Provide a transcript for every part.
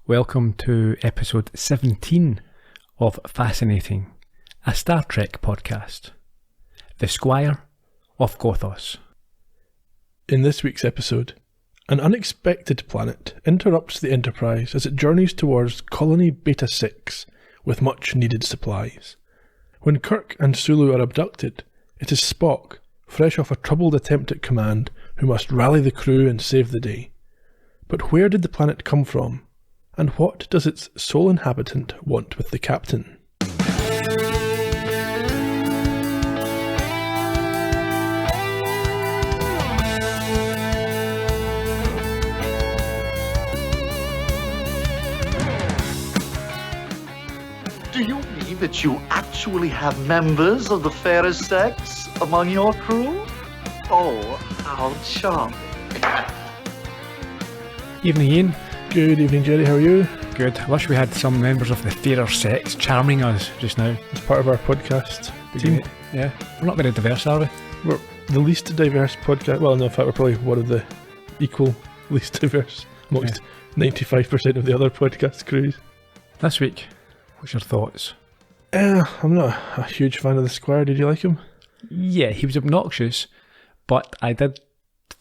Welcome to episode 17 of Fascinating, a Star Trek podcast. The Squire of Gothos. In this week's episode, an unexpected planet interrupts the Enterprise as it journeys towards Colony Beta 6 with much needed supplies. When Kirk and Sulu are abducted, it is Spock, fresh off a troubled attempt at command, who must rally the crew and save the day. But where did the planet come from? And what does its sole inhabitant want with the captain? Do you mean that you actually have members of the fairer sex among your crew? Oh, how charming. Evening, Ian. Good evening, Gerry. How are you? Good. I wish we had some members of the fairer sex charming us just now. As part of our podcast team. Yeah. We're not very diverse, are we? We're the least diverse podcast. Well, no, in fact, we're probably one of the equal least diverse amongst 95% of the other podcast crews. This week, what's your thoughts? I'm not a huge fan of the Squire. Did you like him? Yeah, he was obnoxious, but I did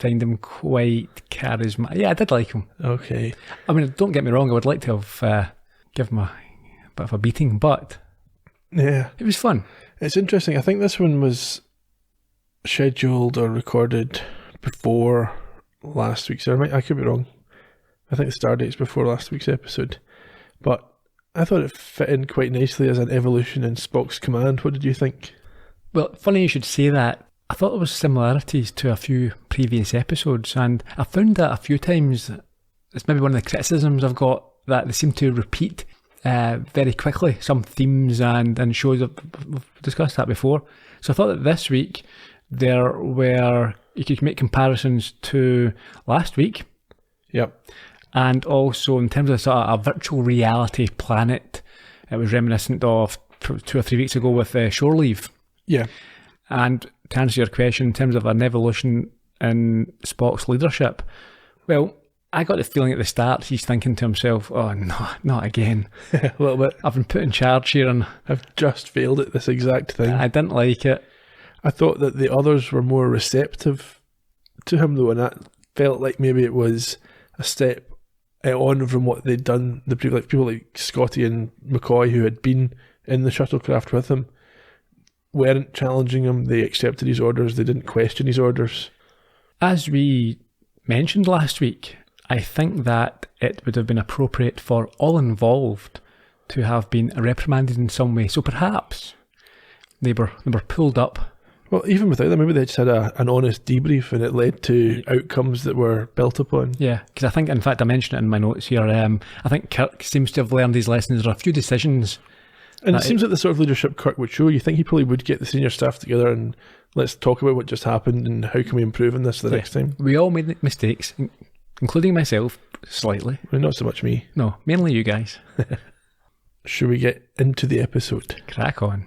find him quite charismatic. Yeah, I did like him. Okay. I mean, don't get me wrong, I would like to have given him a bit of a beating, but yeah, it was fun. It's interesting. I think this one was scheduled or recorded before last week's. I could be wrong. I think the start date's before last week's episode. But I thought it fit in quite nicely as an evolution in Spock's command. What did you think? Well, funny you should say that. I thought there was similarities to a few previous episodes, and I found that a few times. It's maybe one of the criticisms I've got, that they seem to repeat very quickly some themes and shows. We've discussed that before. So I thought that this week you could make comparisons to last week. Yep. And also in terms of sort of a virtual reality planet, it was reminiscent of 2 or 3 weeks ago with Shore Leave. Yeah. And to answer your question, in terms of an evolution in Spock's leadership, well, I got the feeling at the start he's thinking to himself, oh, no, not again. A little bit. I've been put in charge here and I've just failed at this exact thing. I didn't like it. I thought that the others were more receptive to him, though, and that felt like maybe it was a step on from what they'd done. People like Scotty and McCoy, who had been in the shuttlecraft with him, weren't challenging him. They accepted his orders. They didn't question his orders. As we mentioned last week, I think that it would have been appropriate for all involved to have been reprimanded in some way. So perhaps they were pulled up. Well, even without that, maybe they just had an honest debrief and it led to outcomes that were built upon. Yeah, because I think, in fact, I mentioned it in my notes here, I think Kirk seems to have learned his lessons. There are a few decisions. And it seems like the sort of leadership Kirk would show. You think he probably would get the senior staff together and let's talk about what just happened and how can we improve on this the next time. We all made mistakes, including myself, slightly. Well, not so much me. No, mainly you guys. Should we get into the episode? Crack on.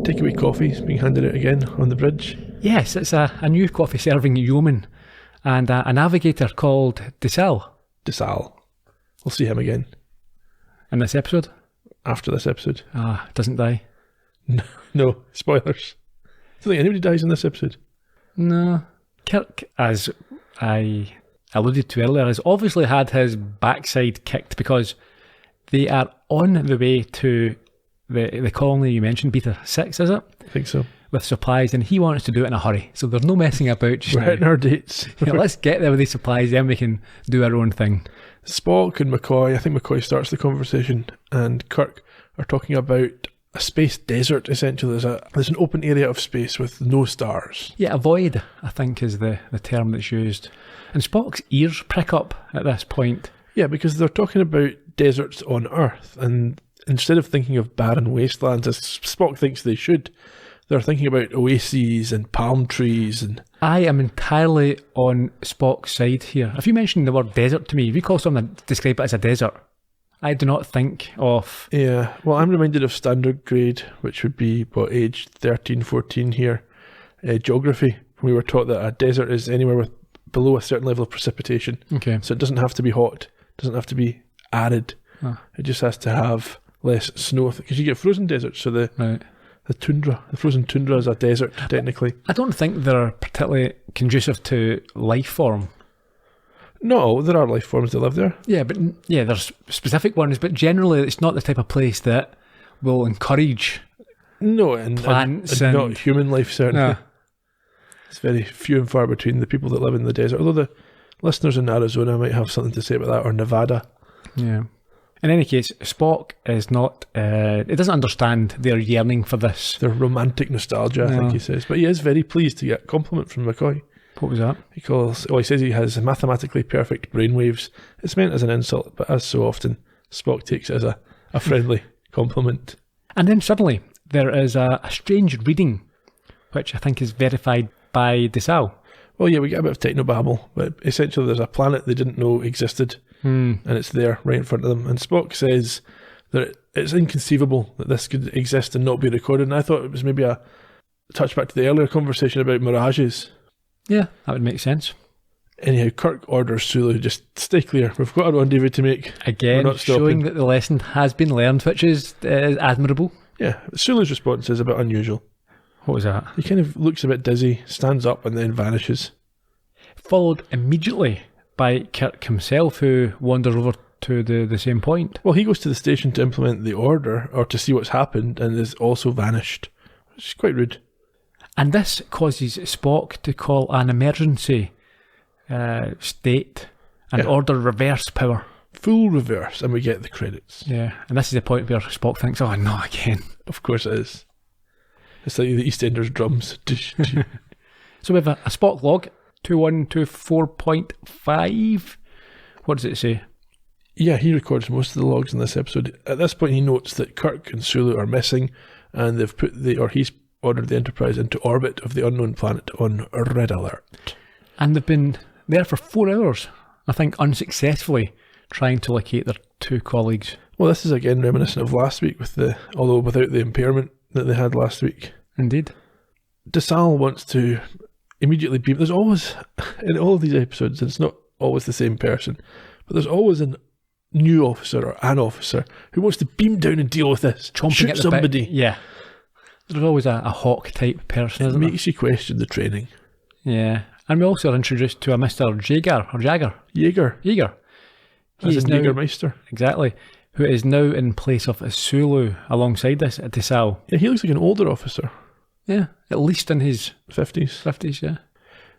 Takeaway coffee's being handed out again on the bridge. Yes, it's a new coffee serving yeoman and a navigator called DeSalle. DeSalle. We'll see him again. In this episode? After this episode. Doesn't die. No, spoilers. I don't think anybody dies in this episode. No. Kirk, as I alluded to earlier, has obviously had his backside kicked because they are on the way to the colony you mentioned, Beta 6, is it? I think so. With supplies, and he wants to do it in a hurry. So there's no messing about just now. We're hitting our dates. Let's get there with these supplies, then we can do our own thing. Spock and McCoy, I think McCoy starts the conversation, and Kirk are talking about a space desert, essentially. There's an open area of space with no stars. Yeah, a void, I think, is the term that's used. And Spock's ears prick up at this point. Yeah, because they're talking about deserts on Earth, and instead of thinking of barren wastelands, as Spock thinks they should, they're thinking about oases and palm trees. And I am entirely on Spock's side here. If you mention the word desert to me, if you call something, describe it as a desert, I do not think of... Yeah, well, I'm reminded of standard grade, which would be, age 13, 14 here, geography. We were taught that a desert is anywhere with below a certain level of precipitation. Okay. So it doesn't have to be hot, doesn't have to be arid. Oh. It just has to have less snow, because you get frozen deserts, so Right. the tundra, the frozen tundra is a desert, technically. I don't think they're particularly conducive to life form. No, there are life forms that live there. Yeah, but there's specific ones, but generally it's not the type of place that will encourage No, and plants and and not human life, certainly. No. It's very few and far between the people that live in the desert, although the listeners in Arizona might have something to say about that, or Nevada. Yeah. In any case, Spock is not... it doesn't understand their yearning for this. Their romantic nostalgia, I think he says. But he is very pleased to get a compliment from McCoy. What was that? He says he has mathematically perfect brainwaves. It's meant as an insult, but as so often, Spock takes it as a friendly compliment. And then suddenly, there is a strange reading, which I think is verified by DeSalle. Well, yeah, we get a bit of technobabble, but essentially there's a planet they didn't know existed, and it's there right in front of them. And Spock says that it's inconceivable that this could exist and not be recorded. And I thought it was maybe a touchback to the earlier conversation about mirages. Yeah, that would make sense. Anyhow, Kirk orders Sulu, just stay clear. We've got a rendezvous to make. Again, showing that the lesson has been learned, which is admirable. Yeah, Sulu's response is a bit unusual. What was that? He kind of looks a bit dizzy, stands up, and then vanishes. Followed immediately by Kirk himself, who wanders over to the same point. Well, he goes to the station to implement the order, or to see what's happened, and is also vanished. Which is quite rude. And this causes Spock to call an emergency state and order reverse power. Full reverse, and we get the credits. Yeah, and this is the point where Spock thinks, oh, no, again. Of course it is. It's like the EastEnders drums. So we have a Spock log, 2124.5. What does it say? Yeah, he records most of the logs in this episode. At this point, he notes that Kirk and Sulu are missing, and he's ordered the Enterprise into orbit of the unknown planet on red alert. And they've been there for 4 hours, I think, unsuccessfully trying to locate their 2 colleagues. Well, this is again reminiscent of last week, although without the impairment that they had last week. Indeed. DeSalle wants to immediately beam. There's always, in all of these episodes, and it's not always the same person, but there's always a new officer or an officer who wants to beam down and deal with this. Shoot at the somebody. Bit. Yeah. There's always a Hawk type person, isn't there? It makes you question the training. Yeah. And we also are introduced to a Mr. Jaeger. Jaeger. He is now, Jägermeister. Exactly. Who is now in place of Sulu alongside this at DeSalle. Yeah, he looks like an older officer. Yeah, at least in his 50s. 50s, yeah.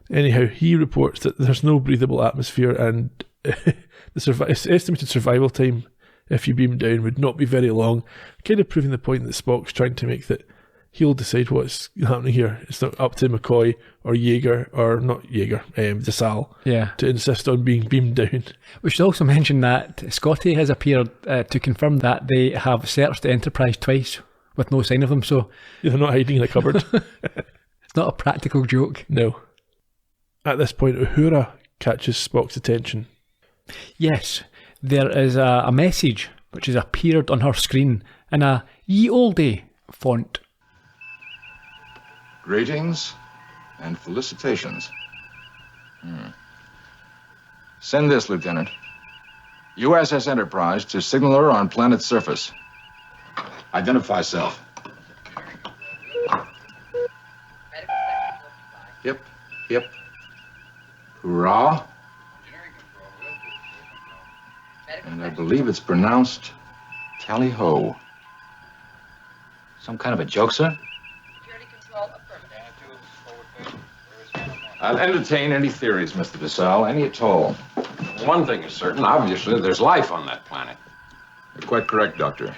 Anyhow, he reports that there's no breathable atmosphere, and the estimated survival time if you beam down would not be very long, kind of proving the point that Spock's trying to make, that he'll decide what's happening here. It's not up to McCoy or DeSalle, to insist on being beamed down. We should also mention that Scotty has appeared to confirm that they have searched the Enterprise twice with no sign of them, so... They're not hiding in a cupboard. It's not a practical joke. No. At this point, Uhura catches Spock's attention. Yes, there is a message which has appeared on her screen in a ye olde font. Greetings and felicitations. Send this, Lieutenant. USS Enterprise to signaler on planet surface. Identify self. Hip. Hurrah. And I believe it's pronounced tally-ho. Some kind of a joke, sir? I'll entertain any theories, Mr. DeSalle, any at all. One thing is certain. Obviously, there's life on that planet. You're quite correct, Doctor.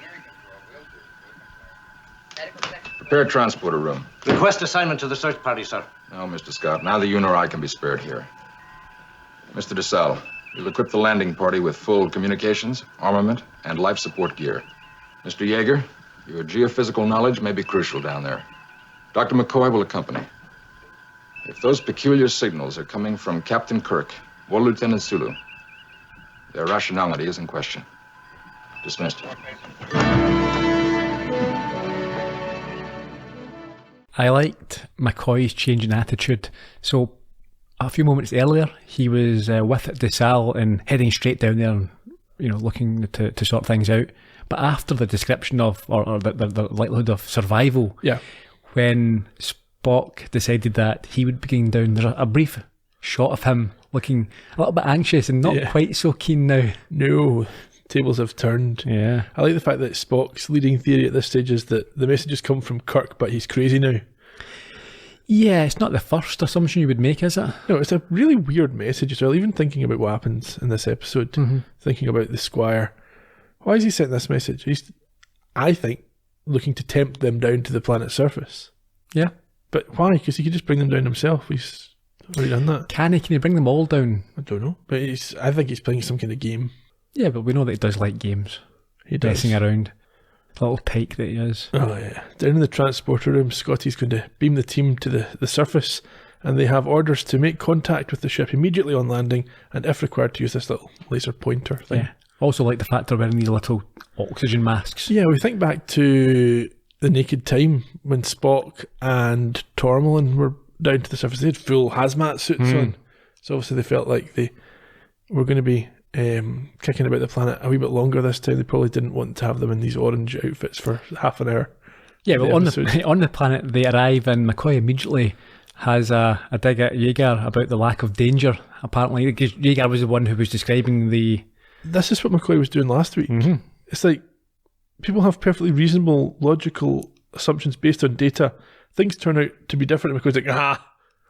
Prepare transporter room. Request assignment to the search party, sir. No, Mr. Scott. Neither you nor I can be spared here. Mr. DeSalle, you'll equip the landing party with full communications, armament, and life support gear. Mr. Yeager, your geophysical knowledge may be crucial down there. Dr. McCoy will accompany. If those peculiar signals are coming from Captain Kirk or Lieutenant Sulu, their rationality is in question. Dismissed. I liked McCoy's change in attitude. So a few moments earlier, he was with DeSalle and heading straight down there and, looking to sort things out. But after the description of, or the likelihood of survival, when Spock decided that he would be going down, there's a brief shot of him looking a little bit anxious and not quite so keen now. No, tables have turned. Yeah. I like the fact that Spock's leading theory at this stage is that the messages come from Kirk, but he's crazy now. Yeah, it's not the first assumption you would make, is it? No, it's a really weird message as well. Even thinking about what happens in this episode, thinking about the Squire. Why has he sent this message? He's, I think, looking to tempt them down to the planet's surface. Yeah. But why? Because he could just bring them down himself. He's already done that. Can he bring them all down? I don't know. But I think he's playing some kind of game. Yeah, but we know that he does like games. He does. Messing around. The little tyke that he is. Oh, yeah. Down in the transporter room, Scotty's going to beam the team to the surface, and they have orders to make contact with the ship immediately on landing, and if required, to use this little laser pointer thing. Yeah. Also like the fact they're wearing these little oxygen masks. Yeah, we think back to The Naked Time when Spock and Tormolin were down to the surface. They had full hazmat suits on. So obviously they felt like they were going to be kicking about the planet a wee bit longer this time. They probably didn't want to have them in these orange outfits for half an hour. Yeah, but on the planet they arrive, and McCoy immediately has a dig at Jaeger about the lack of danger. Apparently, because Jaeger was the one who was describing the... This is what McCoy was doing last week. It's like people have perfectly reasonable, logical assumptions based on data. Things turn out to be different, and McCoy's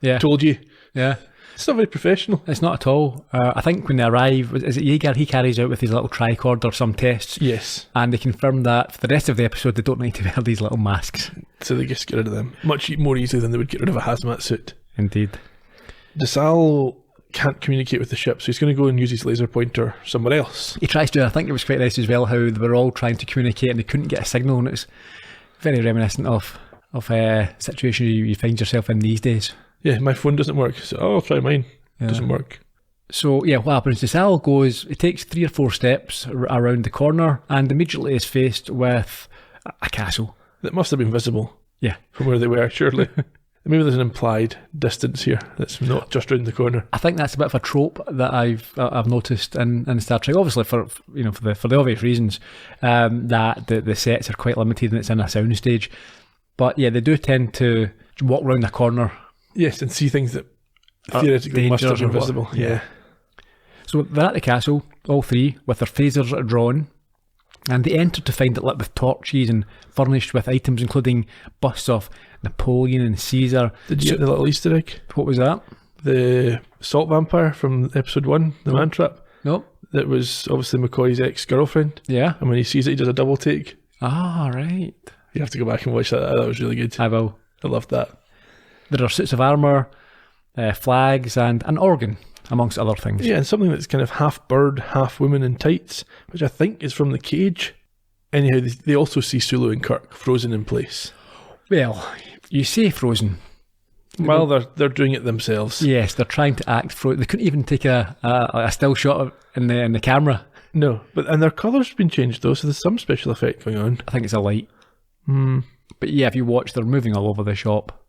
like, told you. Yeah. It's not very professional. It's not at all. I think when they arrive, is it Jaeger? He carries out with his little tricorder some tests. Yes. And they confirm that for the rest of the episode, they don't need to wear these little masks. So they just get rid of them much more easily than they would get rid of a hazmat suit. Indeed. DeSalle can't communicate with the ship, so he's going to go and use his laser pointer somewhere else. He tries to. I think it was quite nice as well how they were all trying to communicate and they couldn't get a signal, and it's very reminiscent of a situation you find yourself in these days. Yeah, my phone doesn't work, so I'll try mine. It doesn't work. So yeah, what happens? DeSalle goes, it takes 3 or 4 steps around the corner and immediately is faced with a castle. That must have been visible. Yeah. From where they were, surely. Maybe there's an implied distance here that's not just round the corner. I think that's a bit of a trope that I've noticed in Star Trek. Obviously, for the obvious reasons, that the sets are quite limited and it's in a soundstage. But yeah, they do tend to walk around the corner. Yes, and see things that theoretically must have been visible. Yeah. So they're at the castle, all 3, with their phasers drawn, and they enter to find it lit with torches and furnished with items including busts of Napoleon and Caesar. Did you get the little Easter egg? What was that? The salt vampire from episode 1, the man trap. Nope. That was obviously McCoy's ex-girlfriend. Yeah. And when he sees it, he does a double take. Ah, right. You have to go back and watch that. That was really good. I will. I loved that. There are suits of armour, flags, and an organ, amongst other things. Yeah, and something that's kind of half bird, half woman in tights, which I think is from The Cage. Anyhow, they also see Sulu and Kirk frozen in place. Well, you say frozen. Well, they're doing it themselves. Yes, they're trying to act frozen. They couldn't even take a still shot in the camera. No, and their colours have been changed though, so there's some special effect going on. I think it's a light. But yeah, if you watch, they're moving all over the shop.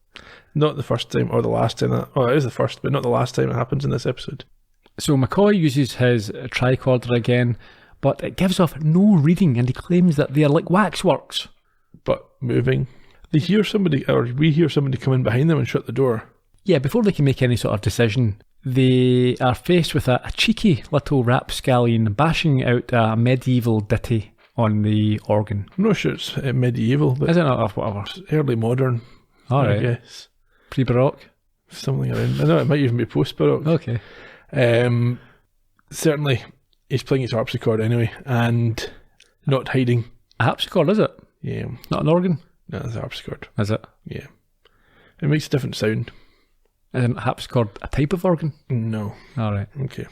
Not the first time or the last time. It is the first, but not the last time it happens in this episode. So McCoy uses his tricorder again, but it gives off no reading, and he claims that they are like waxworks. But moving. They hear somebody, or we hear somebody come in behind them and shut the door. Yeah, before they can make any sort of decision, they are faced with a cheeky little rapscallion bashing out a medieval ditty on the organ. I'm not sure it's medieval, but is it not? Whatever. It's early modern. All right. I guess. Pre-Baroque? Something around. I know it might even be post-Baroque. Okay. Certainly, he's playing his harpsichord anyway, and not hiding. A harpsichord, is it? Yeah. Not an organ? No, it's a harpsichord. Is it? Yeah. It makes a different sound. Isn't harpsichord a type of organ? No. All right. Okay.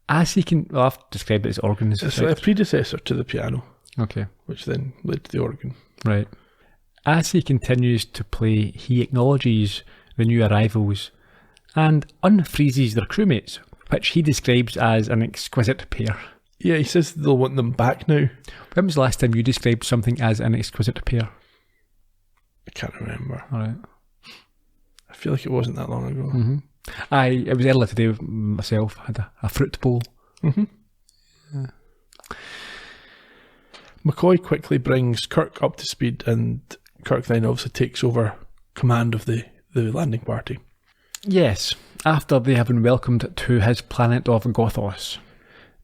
As he can... Well, I've described it as organs. It's like a predecessor to the piano. Okay. Which then led to the organ. Right. As he continues to play, he acknowledges the new arrivals and unfreezes their crewmates, which he describes as an exquisite pair. Yeah, he says they'll want them back now. When was the last time you described something as an exquisite pair? I can't remember. All right. I feel like it wasn't that long ago. Mm-hmm. It was earlier today with myself. I had a fruit bowl. McCoy quickly brings Kirk up to speed, and Kirk then obviously takes over command of the landing party. Yes, after they have been welcomed to his planet of Gothos.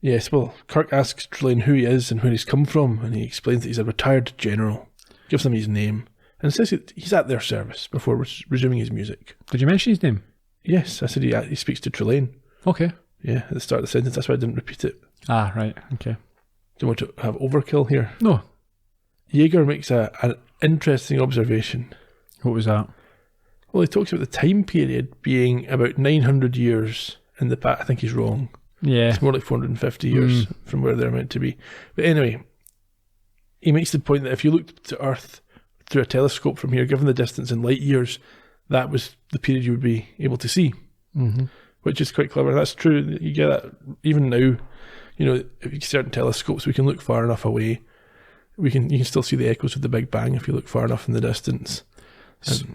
Yes, well, Kirk asks Trelane who he is and where he's come from, and he explains that he's a retired general, gives them his name, and says he's at their service before resuming his music. Did you mention his name? Yes, I said he speaks to Trelane. Okay. Yeah, at the start of the sentence, that's why I didn't repeat it. Ah, right, okay. Do you want to have overkill here? No. Jaeger makes an interesting observation. What was that? Well, he talks about the time period being about 900 years in the past. I think he's wrong. Yeah. It's more like 450 years from where they're meant to be. But anyway, he makes the point that if you looked to Earth through a telescope from here, given the distance in light years, that was the period you would be able to see, which is quite clever. That's true. You get that even now. You know, if you certain telescopes, we can look far enough away. You can still see the echoes of the Big Bang if you look far enough in the distance.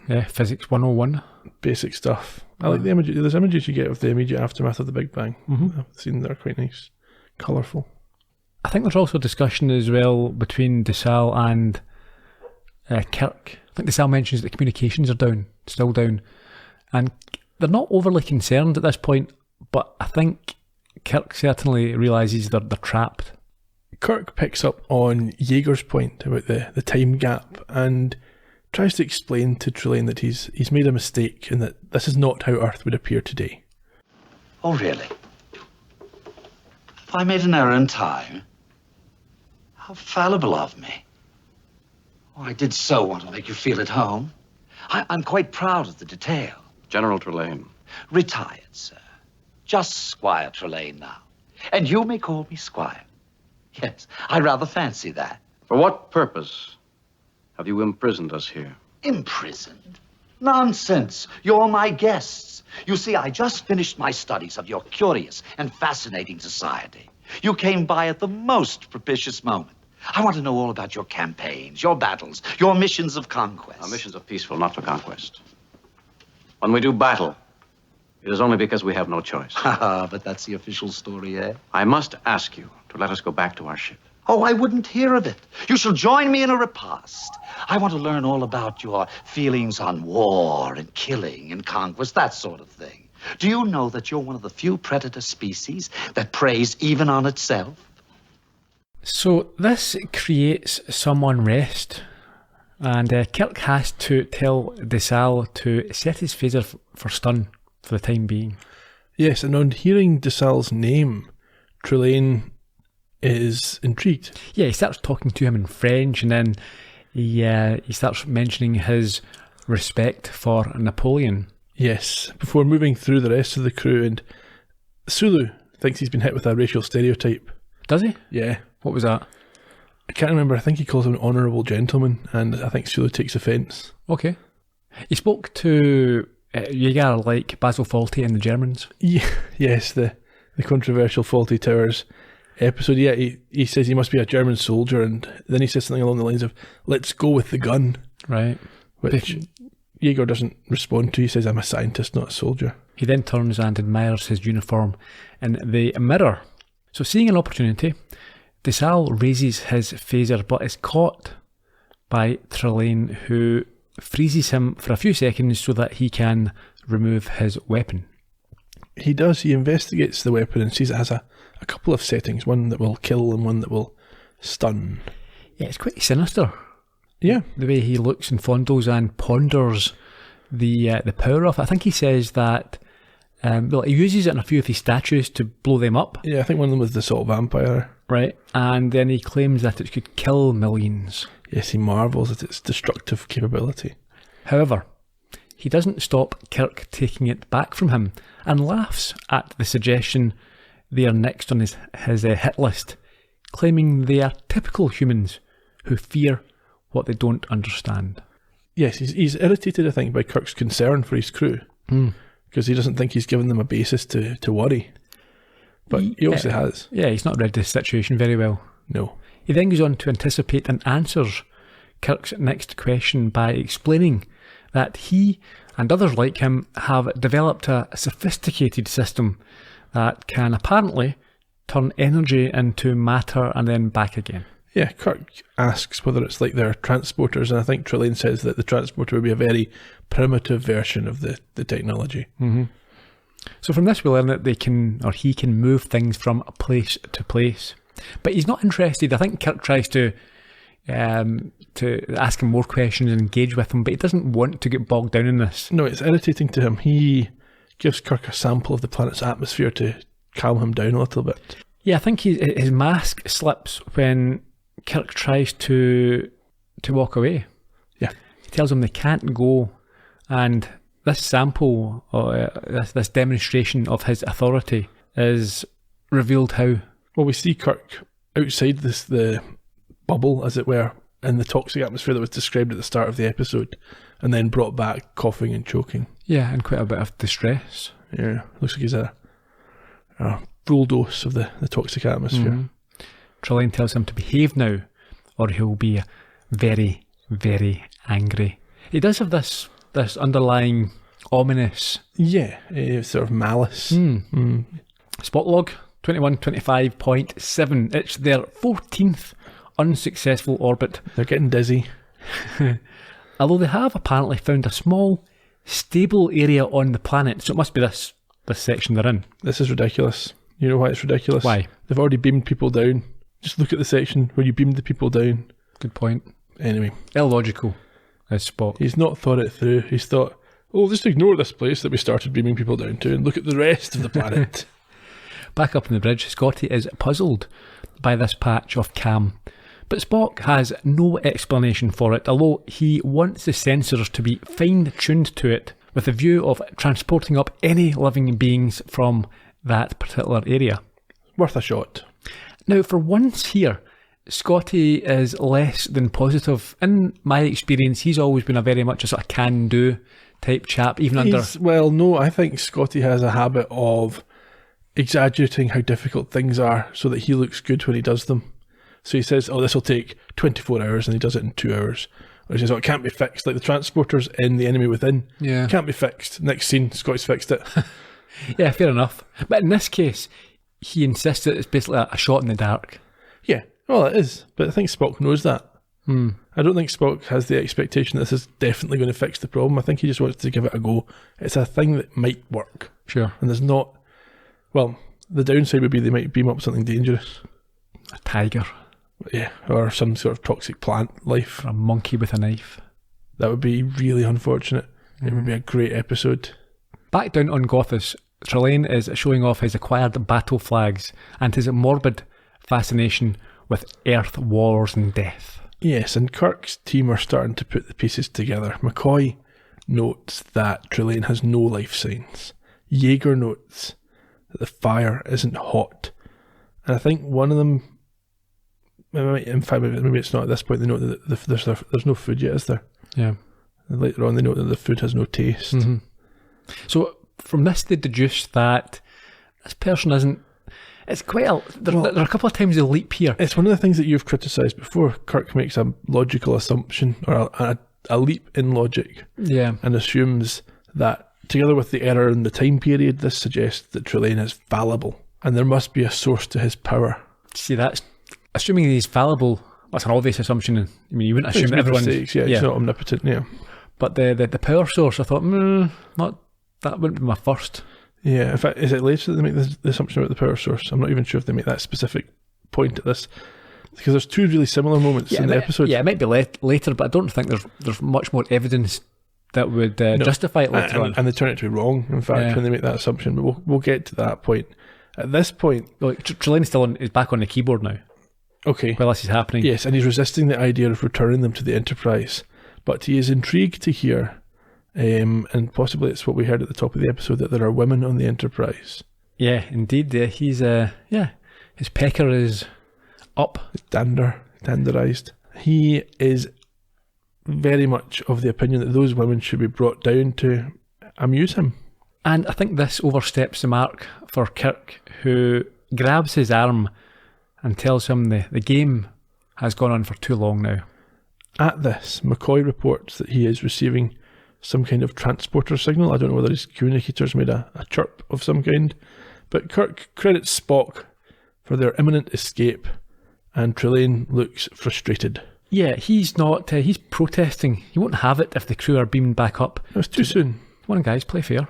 Yeah, Physics 101. Basic stuff. I like the images. There's images you get of the immediate aftermath of the Big Bang. I've seen they're quite nice, colourful. I think there's also a discussion as well between DeSalle and Kirk. I think DeSalle mentions that communications are still down, and they're not overly concerned at this point, but I think Kirk certainly realises they're trapped. Kirk picks up on Jaeger's point about the time gap and tries to explain to Trelane that he's made a mistake and that this is not how Earth would appear today. Oh, really? If I made an error in time? How fallible of me. Oh, I did so want to make you feel at home. I'm quite proud of the detail. General Trelane. Retired, sir. Just Squire Trelane now. And you may call me Squire. Yes, I rather fancy that. For what purpose have you imprisoned us here? Imprisoned? Nonsense. You're my guests. You see, I just finished my studies of your curious and fascinating society. You came by at the most propitious moment. I want to know all about your campaigns, your battles, your missions of conquest. Our missions are peaceful, not for conquest. When we do battle, it is only because we have no choice. But that's the official story, eh? I must ask you to let us go back to our ship. Oh, I wouldn't hear of it. You shall join me in a repast. I want to learn all about your feelings on war and killing and conquest, that sort of thing. Do you know that you're one of the few predator species that preys even on itself? So this creates some unrest, and Kirk has to tell DeSalle to set his phaser for stun for the time being. Yes, and on hearing DeSalle's name, Trelane is intrigued. Yeah, he starts talking to him in French, and then he starts mentioning his respect for Napoleon. Yes, before moving through the rest of the crew, and Sulu thinks he's been hit with a racial stereotype. Does he? Yeah. What was that? I can't remember. I think he calls him an honourable gentleman, and I think Sulu takes offence. Okay. He spoke to Jaeger like Basil Fawlty and the Germans. Yeah, yes, the controversial Fawlty Towers episode. Yeah, he says he must be a German soldier, and then he says something along the lines of, "Let's go with the gun." Right. Which Jaeger doesn't respond to. He says, "I'm a scientist, not a soldier." He then turns and admires his uniform in the mirror. So seeing an opportunity, DeSalle raises his phaser but is caught by Trelane, who freezes him for a few seconds so that he can remove his weapon. He does. He investigates the weapon and sees it has a couple of settings, one that will kill and one that will stun. Yeah, it's quite sinister. Yeah. The way he looks and fondles and ponders the power of it. I think he says that he uses it in a few of his statues to blow them up. Yeah, I think one of them was the Salt Vampire. Right, and then he claims that it could kill millions. Yes, he marvels at its destructive capability. However, he doesn't stop Kirk taking it back from him and laughs at the suggestion they are next on his hit list, claiming they are typical humans who fear what they don't understand. Yes, he's irritated, I think, by Kirk's concern for his crew, because he doesn't think he's given them a basis to worry. But he obviously has. Yeah, he's not read the situation very well. No. He then goes on to anticipate and answers Kirk's next question by explaining that he and others like him have developed a sophisticated system that can apparently turn energy into matter and then back again. Yeah, Kirk asks whether it's like their transporters, and I think Trelane says that the transporter would be a very primitive version of the technology. Mm-hmm. So from this we learn that he can move things from place to place. But he's not interested. I think Kirk tries to ask him more questions and engage with him, but he doesn't want to get bogged down in this. No, it's irritating to him. He gives Kirk a sample of the planet's atmosphere to calm him down a little bit. Yeah, I think his mask slips when Kirk tries to walk away. Yeah. He tells him they can't go, and this sample, or this demonstration of his authority is revealed how... Well, we see Kirk outside the bubble, as it were, in the toxic atmosphere that was described at the start of the episode, and then brought back coughing and choking. Yeah, and quite a bit of distress. Yeah, looks like he's a full dose of the toxic atmosphere. Mm-hmm. Trelane tells him to behave now, or he'll be very, very angry. He does have this underlying ominous... Yeah, sort of malice. Spot log 2125.7. It's their 14th unsuccessful orbit. They're getting dizzy. Although they have apparently found a small, stable area on the planet, so it must be this section they're in. This is ridiculous. You know why it's ridiculous? Why? They've already beamed people down. Just look at the section where you beamed the people down. Good point. Anyway. Illogical, as Spock. He's not thought it through. He's thought, just ignore this place that we started beaming people down to and look at the rest of the planet. Back up on the bridge, Scotty is puzzled by this patch of cam. But Spock has no explanation for it, although he wants the sensors to be fine-tuned to it with a view of transporting up any living beings from that particular area. Worth a shot. Now, for once here, Scotty is less than positive. In my experience, he's always been a very much a sort of can-do type chap, even under... Well, no, I think Scotty has a habit of exaggerating how difficult things are so that he looks good when he does them. So he says, this will take 24 hours, and he does it in 2 hours. Or he says, it can't be fixed, like the transporters in The Enemy Within. Yeah. Can't be fixed. Next scene, Scotty's fixed it. Yeah, fair enough. But in this case, he insists that it's basically a shot in the dark. Yeah, well, it is. But I think Spock knows that. I don't think Spock has the expectation that this is definitely going to fix the problem. I think he just wants to give it a go. It's a thing that might work. Sure. And there's not... Well, the downside would be they might beam up something dangerous. A tiger. Yeah, or some sort of toxic plant life. Or a monkey with a knife. That would be really unfortunate. It would be a great episode. Back down on Gothos, Trelane is showing off his acquired battle flags and his morbid fascination with Earth wars and death. Yes, and Kirk's team are starting to put the pieces together. McCoy notes that Trelane has no life signs. Jaeger notes that the fire isn't hot. And I think one of them, in fact, maybe it's not at this point, they note that there's no food yet, is there? Yeah. And later on they note that the food has no taste. Mm-hmm. So from this they deduce that this person isn't... It's quite a... There are a couple of times they leap here. It's one of the things that you've criticised before. Kirk makes a logical assumption, or a leap in logic. Yeah. And assumes that, together with the error in the time period, this suggests that Trelane is fallible. And there must be a source to his power. See, that's... Assuming he's fallible, that's an obvious assumption. I mean, you wouldn't assume that everyone... Mistakes, yeah, he's not omnipotent, yeah. But the power source, I thought, that wouldn't be my first... Yeah, in fact, is it later that they make the assumption about the power source? I'm not even sure if they make that specific point at this. Because there's two really similar moments in the episode. Yeah, it might be later, but I don't think there's much more evidence that would justify it later on. And they turn it to be wrong, in fact, when they make that assumption. But we'll get to that point. At this point... Well, Trelane is back on the keyboard now. Okay. While this is happening. Yes, and he's resisting the idea of returning them to the Enterprise. But he is intrigued to hear... and possibly it's what we heard at the top of the episode, that there are women on the Enterprise. Yeah, indeed. He's his pecker is up. Danderized. He is very much of the opinion that those women should be brought down to amuse him. And I think this oversteps the mark for Kirk, who grabs his arm and tells him the game has gone on for too long now. At this, McCoy reports that he is receiving some kind of transporter signal. I don't know whether his communicator's made a chirp of some kind. But Kirk credits Spock for their imminent escape, and Trelane looks frustrated. Yeah, he's not. He's protesting. He won't have it if the crew are beamed back up. It was too soon. Come on, guys, play fair.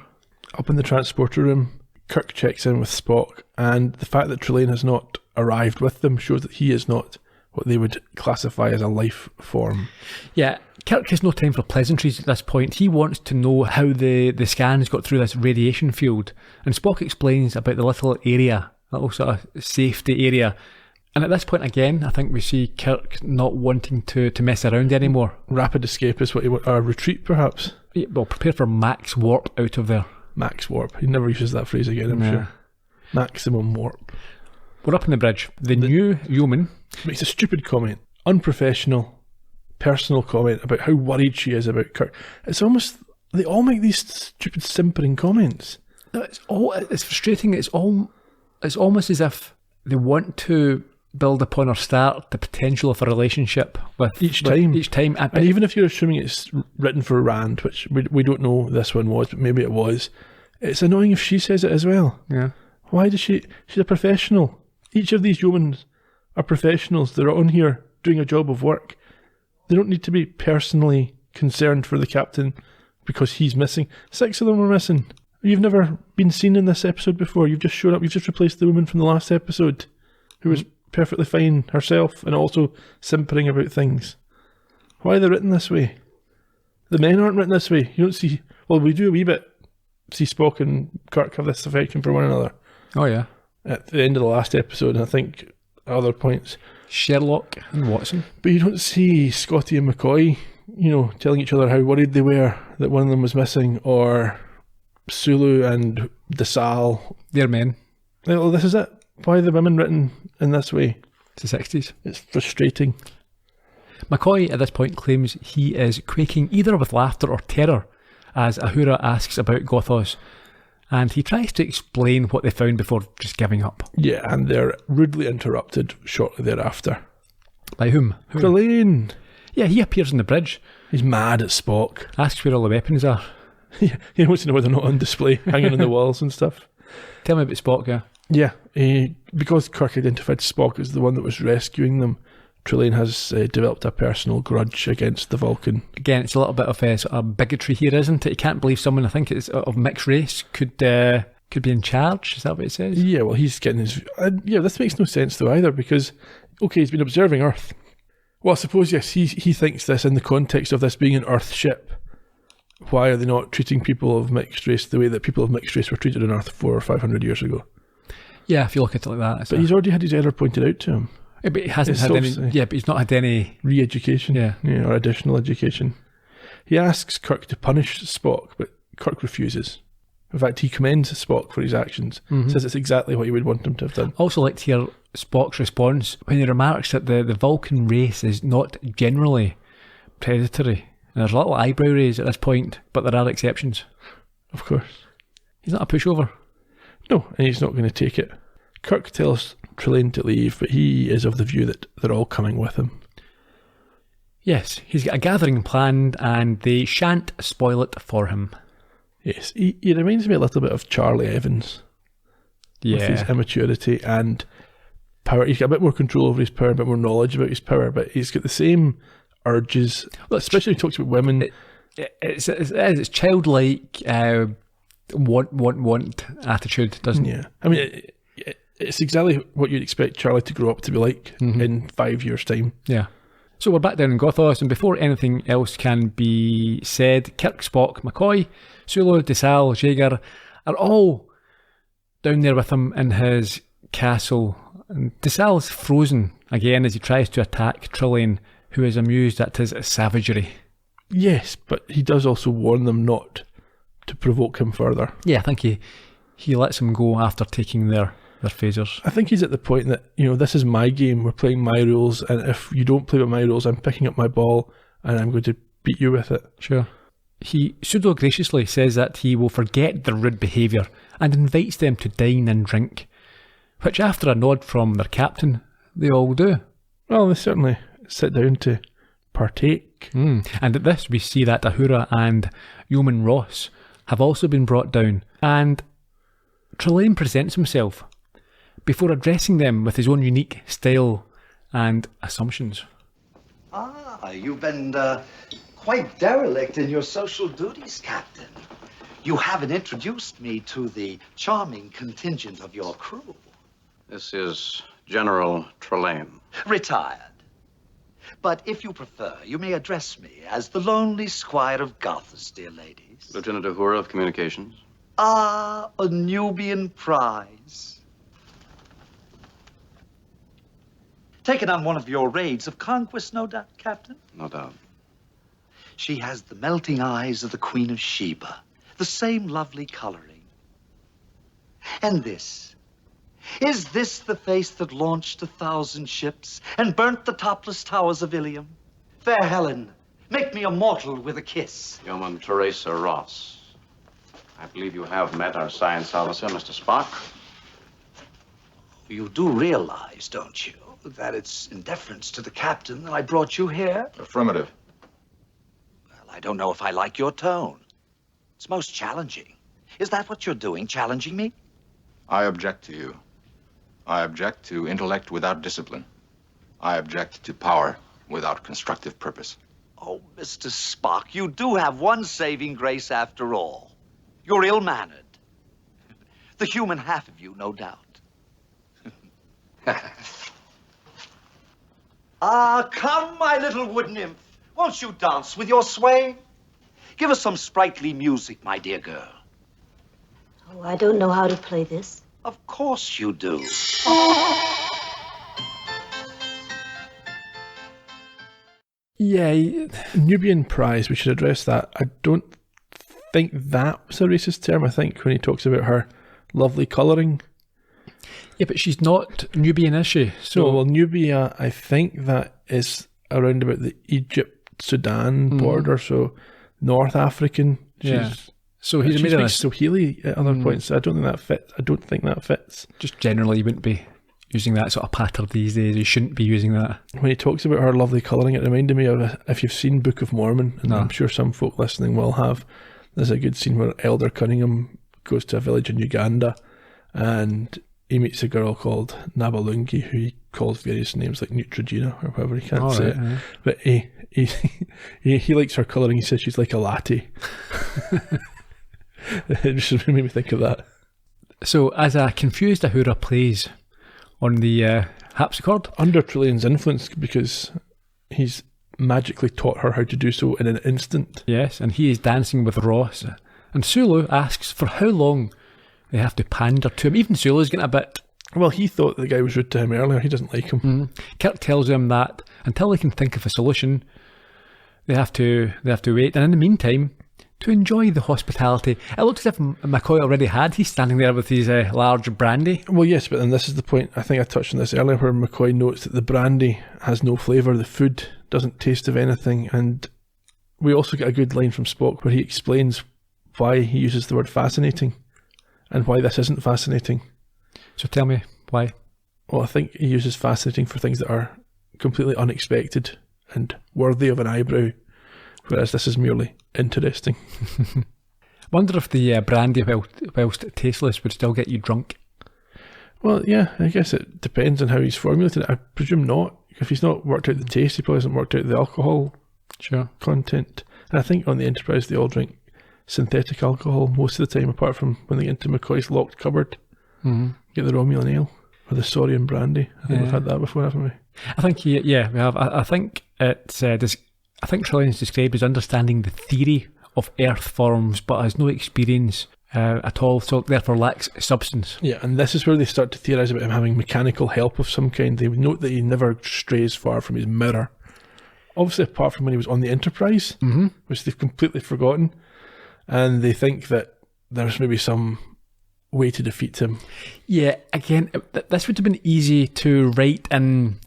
Up in the transporter room, Kirk checks in with Spock, and the fact that Trelane has not arrived with them shows that he is not what they would classify as a life form. Yeah, Kirk has no time for pleasantries at this point. He wants to know how the scans got through this radiation field. And Spock explains about the little area, little sort of safety area. And at this point again, I think we see Kirk not wanting to mess around anymore. Rapid escape is what he wants. A retreat, perhaps? Yeah, well, prepare for max warp out of there. Max warp. He never uses that phrase again, I'm sure. Maximum warp. We're up on the bridge. The new yeoman makes a stupid comment. Unprofessional, personal comment about how worried she is about Kirk. It's almost... They all make these stupid simpering comments. No, it's frustrating. It's almost as if they want to build upon or start the potential of a relationship with each time. And even if you're assuming it's written for Rand, which we don't know this one was, but maybe it was, it's annoying if she says it as well. Yeah. Why does she's a professional. Each of these yeomen are professionals. They're on here doing a job of work. They don't need to be personally concerned for the captain because he's missing. 6 of them are missing. You've never been seen in this episode before. You've just shown up. You've just replaced the woman from the last episode who was perfectly fine herself and also simpering about things. Why are they written this way? The men aren't written this way. You don't see... Well, we do a wee bit see Spock and Kirk have this affection for one another. Oh, yeah. At the end of the last episode, and I think other points. Sherlock and Watson. But you don't see Scotty and McCoy, telling each other how worried they were that one of them was missing, or Sulu and DeSalle. They're men. Well, this is it. Why are the women written in this way? It's the 60s. It's frustrating. McCoy at this point claims he is quaking either with laughter or terror as Uhura asks about Gothos, and he tries to explain what they found before just giving up. Yeah, and they're rudely interrupted shortly thereafter. By whom? Trelane. Yeah, he appears on the bridge. He's mad at Spock. Asks where all the weapons are. Yeah, he wants to know why they're not on display, hanging on the walls and stuff. Tell me about Spock, yeah. Yeah, because Kirk identified Spock as the one that was rescuing them, Trelane has developed a personal grudge against the Vulcan. Again, it's a little bit of sort of bigotry here, isn't it? You can't believe someone, I think it's of mixed race, could be in charge. Is that what it says? Yeah, well, he's getting his... this makes no sense though either, because, okay, he's been observing Earth. Well, I suppose, yes, he thinks this in the context of this being an Earth ship. Why are they not treating people of mixed race the way that people of mixed race were treated on Earth 400 or 500 years ago? Yeah, if you look at it like that. But he's already had his error pointed out to him. Yeah, but he hasn't had any... Yeah, but he's not had any... Re-education. Yeah, or additional education. He asks Kirk to punish Spock, but Kirk refuses. In fact, he commends Spock for his actions. Mm-hmm. Says it's exactly what you would want him to have done. I also like to hear Spock's response when he remarks that the Vulcan race is not generally predatory. And there's a little eyebrow raise at this point, but there are exceptions. Of course. He's not a pushover. No, and he's not going to take it. Kirk tells Trelane to leave, but he is of the view that they're all coming with him. Yes, he's got a gathering planned, and they shan't spoil it for him. Yes, he reminds me a little bit of Charlie Evans. Yeah. With his immaturity and power. He's got a bit more control over his power, a bit more knowledge about his power, but he's got the same urges, especially when he talks about women. It's childlike, want attitude, doesn't it? Yeah. I mean, it's exactly what you'd expect Charlie to grow up to be like in 5 years' time. Yeah. So we're back down in Gothos, and before anything else can be said, Kirk, Spock, McCoy, Sulu, DeSalle, Jaeger are all down there with him in his castle. And DeSalle's frozen again as he tries to attack Trelane, who is amused at his savagery. Yes, but he does also warn them not to provoke him further. Yeah, I think he lets him go after taking their phasers. I think he's at the point that, this is my game, we're playing my rules, and if you don't play by my rules, I'm picking up my ball and I'm going to beat you with it. Sure. He pseudo-graciously says that he will forget their rude behaviour and invites them to dine and drink, which after a nod from their captain, they all do. Well, they certainly sit down to partake. week. And at this, we see that Ahura and Yeoman Ross have also been brought down, and Trelane presents himself before addressing them with his own unique style and assumptions. You've been quite derelict in your social duties, Captain. You haven't introduced me to the charming contingent of your crew. This is General Trelane. Retired. But if you prefer, you may address me as the lonely Squire of Gothos, dear ladies. Lieutenant Ahura of Communications. A Nubian prize. Taken on one of your raids of conquest, no doubt, Captain? No doubt. She has the melting eyes of the Queen of Sheba, the same lovely coloring. And this? Is this the face that launched 1,000 ships and burnt the topless towers of Ilium? Fair Helen, make me immortal with a kiss. Yeoman Teresa Ross. I believe you have met our science officer, Mr. Spock. You do realize, don't you, that it's in deference to the captain that I brought you here? Affirmative. Well, I don't know if I like your tone. It's most challenging. Is that what you're doing, challenging me? I object to you. I object to intellect without discipline. I object to power without constructive purpose. Oh, Mr. Spock, you do have one saving grace after all. You're ill-mannered. The human half of you, no doubt. Come, my little wood nymph. Won't you dance with your sway? Give us some sprightly music, my dear girl. Oh, I don't know how to play this. Of course you do. Yeah, Nubian prize, we should address that. I don't think that was a racist term. I think when he talks about her lovely colouring. yeah, but she's not Nubian, is she? So, well, Nubia, I think that is around about the Egypt-Sudan border, so North African. Yeah. She's, So he's she made speaks a Swahili at other points. I don't think that fits. I don't think that fits. just generally you wouldn't be using that sort of pattern these days. You shouldn't be using that. When he talks about her lovely colouring, it reminded me of, if you've seen Book of Mormon, and No. I'm sure some folk listening will have, there's a good scene where Elder Cunningham goes to a village in Uganda and he meets a girl called Nabalungi, who he calls various names like Neutrogena or whatever, he can't All say right, it. yeah. But he likes her colouring. He says she's like a latte. It just made me think of that. So as a confused Ahura plays on the harpsichord, Under Trelane's influence, because he's magically taught her how to do so in an instant. yes, and he is dancing with Ross, and Sulu asks for how long they have to pander to him. Even Sulu's getting a bit. Well, he thought the guy was rude to him earlier. He doesn't like him. Kirk tells him that until they can think of a solution, they have to wait, and in the meantime, to enjoy the hospitality. It looks as if McCoy already had. He's standing there with his large brandy. Well, yes, but then this is the point. I think I touched on this earlier, where McCoy notes that the brandy has no flavour, the food doesn't taste of anything, and we also get a good line from Spock where he explains why he uses the word fascinating and why this isn't fascinating. So tell me why. Well, I think he uses fascinating for things that are completely unexpected and worthy of an eyebrow, whereas this is merely interesting. Wonder if the brandy, whilst tasteless, would still get you drunk. Well, yeah, I guess it depends on how he's formulated it. I presume not. If he's not worked out the taste, he probably hasn't worked out the alcohol Sure. content. And I think on the Enterprise they all drink synthetic alcohol most of the time, apart from when they get into McCoy's locked cupboard. Mm-hmm. Get the Romulan ale or the Saurian brandy. I think we've had that before, haven't we? I think we have. I think it's. I think Trelane's described as understanding the theory of Earth forms, but has no experience at all, so therefore lacks substance. Yeah, and this is where they start to theorise about him having mechanical help of some kind. They note that he never strays far from his mirror. Obviously, apart from when he was on the Enterprise, which they've completely forgotten. And they think that there's maybe some way to defeat him. Yeah, again, this would have been easy to write, and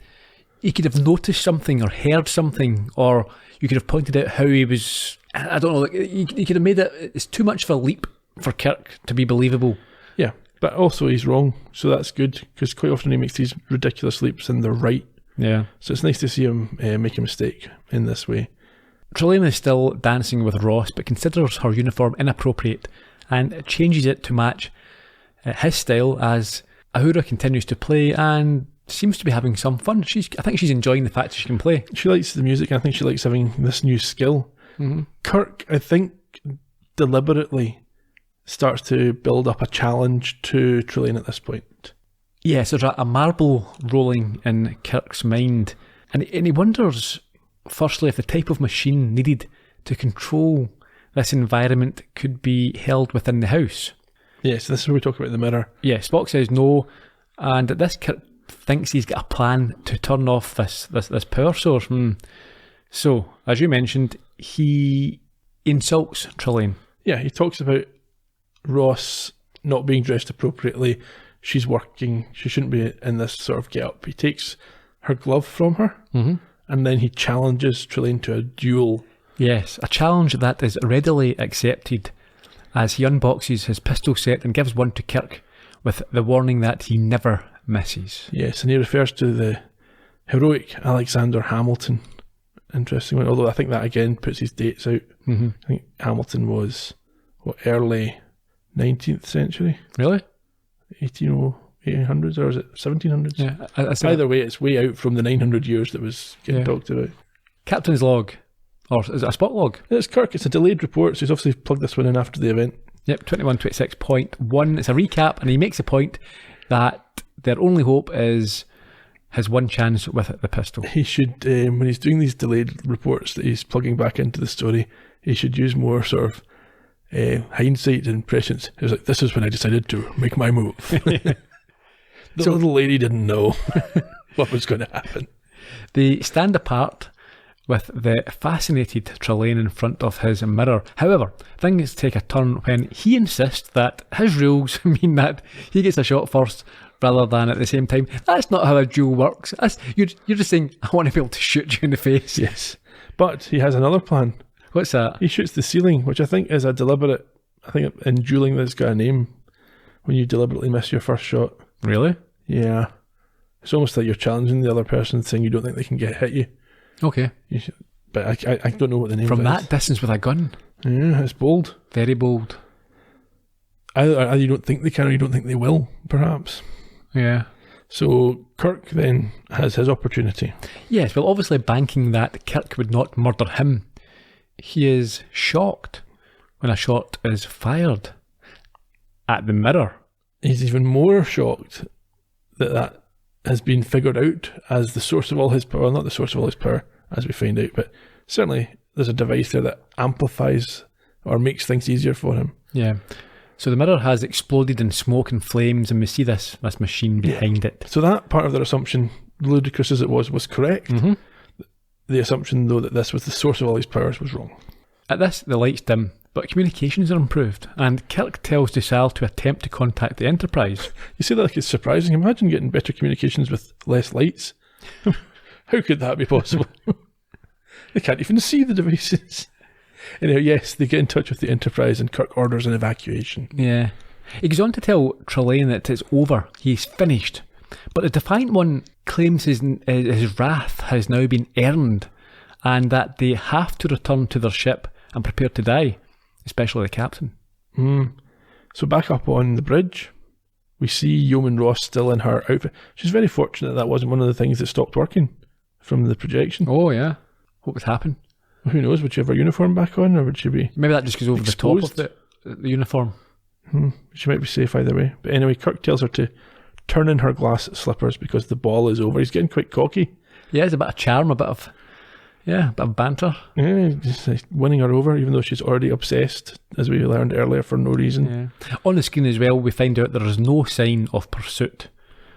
he could have noticed something or heard something, or you could have pointed out how he was. I don't know. Like, you could have made it. It's too much of a leap for Kirk to be believable. Yeah, but also he's wrong, so that's good, because quite often he makes these ridiculous leaps and they're right. Yeah. So it's nice to see him make a mistake in this way. Trelane is still dancing with Ross, but considers her uniform inappropriate and changes it to match his style as Ahura continues to play and seems to be having some fun. I think she's enjoying the fact that she can play. She likes the music, and I think she likes having this new skill. Mm-hmm. Kirk, I think, deliberately starts to build up a challenge to Trelane at this point. Yes, there's a marble rolling in Kirk's mind, and he wonders, firstly, if the type of machine needed to control this environment could be held within the house. Yes, this is where we talk about the mirror. Yeah, Spock says no, and at this Kirk thinks he's got a plan to turn off this power source. So, as you mentioned, he insults Trelane. Yeah, he talks about Ross not being dressed appropriately. She's working. She shouldn't be in this sort of get-up. He takes her glove from her, and then he challenges Trelane to a duel. Yes, a challenge that is readily accepted as he unboxes his pistol set and gives one to Kirk with the warning that he never misses. Yes, and he refers to the heroic Alexander Hamilton. Interesting one, although I think that again puts his dates out. Mm-hmm. I think Hamilton was, early 19th century? Really? 1800s, or is it 1700s? Yeah. Either way, it's way out from the 900 years that was getting talked about. Captain's log. Or is it a Spock log? It's Kirk. It's a delayed report, so he's obviously plugged this one in after the event. Yep, 2126.1. It's a recap, and he makes a point that their only hope is his one chance with the pistol. He should, when he's doing these delayed reports that he's plugging back into the story, he should use more sort of hindsight and prescience. He was like, this is when I decided to make my move. The little lady didn't know what was going to happen. They stand apart with the fascinated Trelane in front of his mirror. However, things take a turn when he insists that his rules mean that he gets a shot first rather than at the same time. That's not how a duel works. You're just saying, I want to be able to shoot you in the face. Yes. But he has another plan. What's that? He shoots the ceiling, which I think is a deliberate... I think in dueling that's got a name when you deliberately miss your first shot. Really? Yeah. It's almost like you're challenging the other person, saying you don't think they can hit you. Okay. But I don't know what the name From of it that is. distance with a gun. Yeah, it's bold. Very bold. Either you don't think they can or you don't think they will, perhaps. Yeah. So Kirk then has his opportunity. Yes, well, obviously banking that Kirk would not murder him, he is shocked when a shot is fired at the mirror. He's even more shocked that has been figured out as the source of all his power. Well, not the source of all his power, as we find out, but certainly there's a device there that amplifies or makes things easier for him. Yeah. So the mirror has exploded in smoke and flames, and we see this machine behind it. So that part of their assumption, ludicrous as it was correct. Mm-hmm. The assumption, though, that this was the source of all his powers was wrong. At this, the lights dim, but communications are improved, and Kirk tells DeSalle to attempt to contact the Enterprise. You say that like it's surprising. Imagine getting better communications with less lights. How could that be possible? They can't even see the devices. Anyhow, yes, they get in touch with the Enterprise and Kirk orders an evacuation. Yeah. He goes on to tell Trelane that it's over, he's finished. But the Defiant One claims his wrath has now been earned, and that they have to return to their ship and prepare to die, especially the captain. So back up on the bridge, we see Yeoman Ross still in her outfit. She's very fortunate that wasn't one of the things that stopped working from the projection. Oh, yeah. What would happen? Who knows? Would she have her uniform back on, or would she be... Maybe that just goes over exposed? the top of the uniform. She might be safe either way. But anyway, Kirk tells her to turn in her glass slippers because the ball is over. He's getting quite cocky. Yeah, it's a bit of charm, a bit of banter. Yeah, just like winning her over, even though she's already obsessed, as we learned earlier, for no reason. Yeah. On the screen as well, we find out there is no sign of pursuit,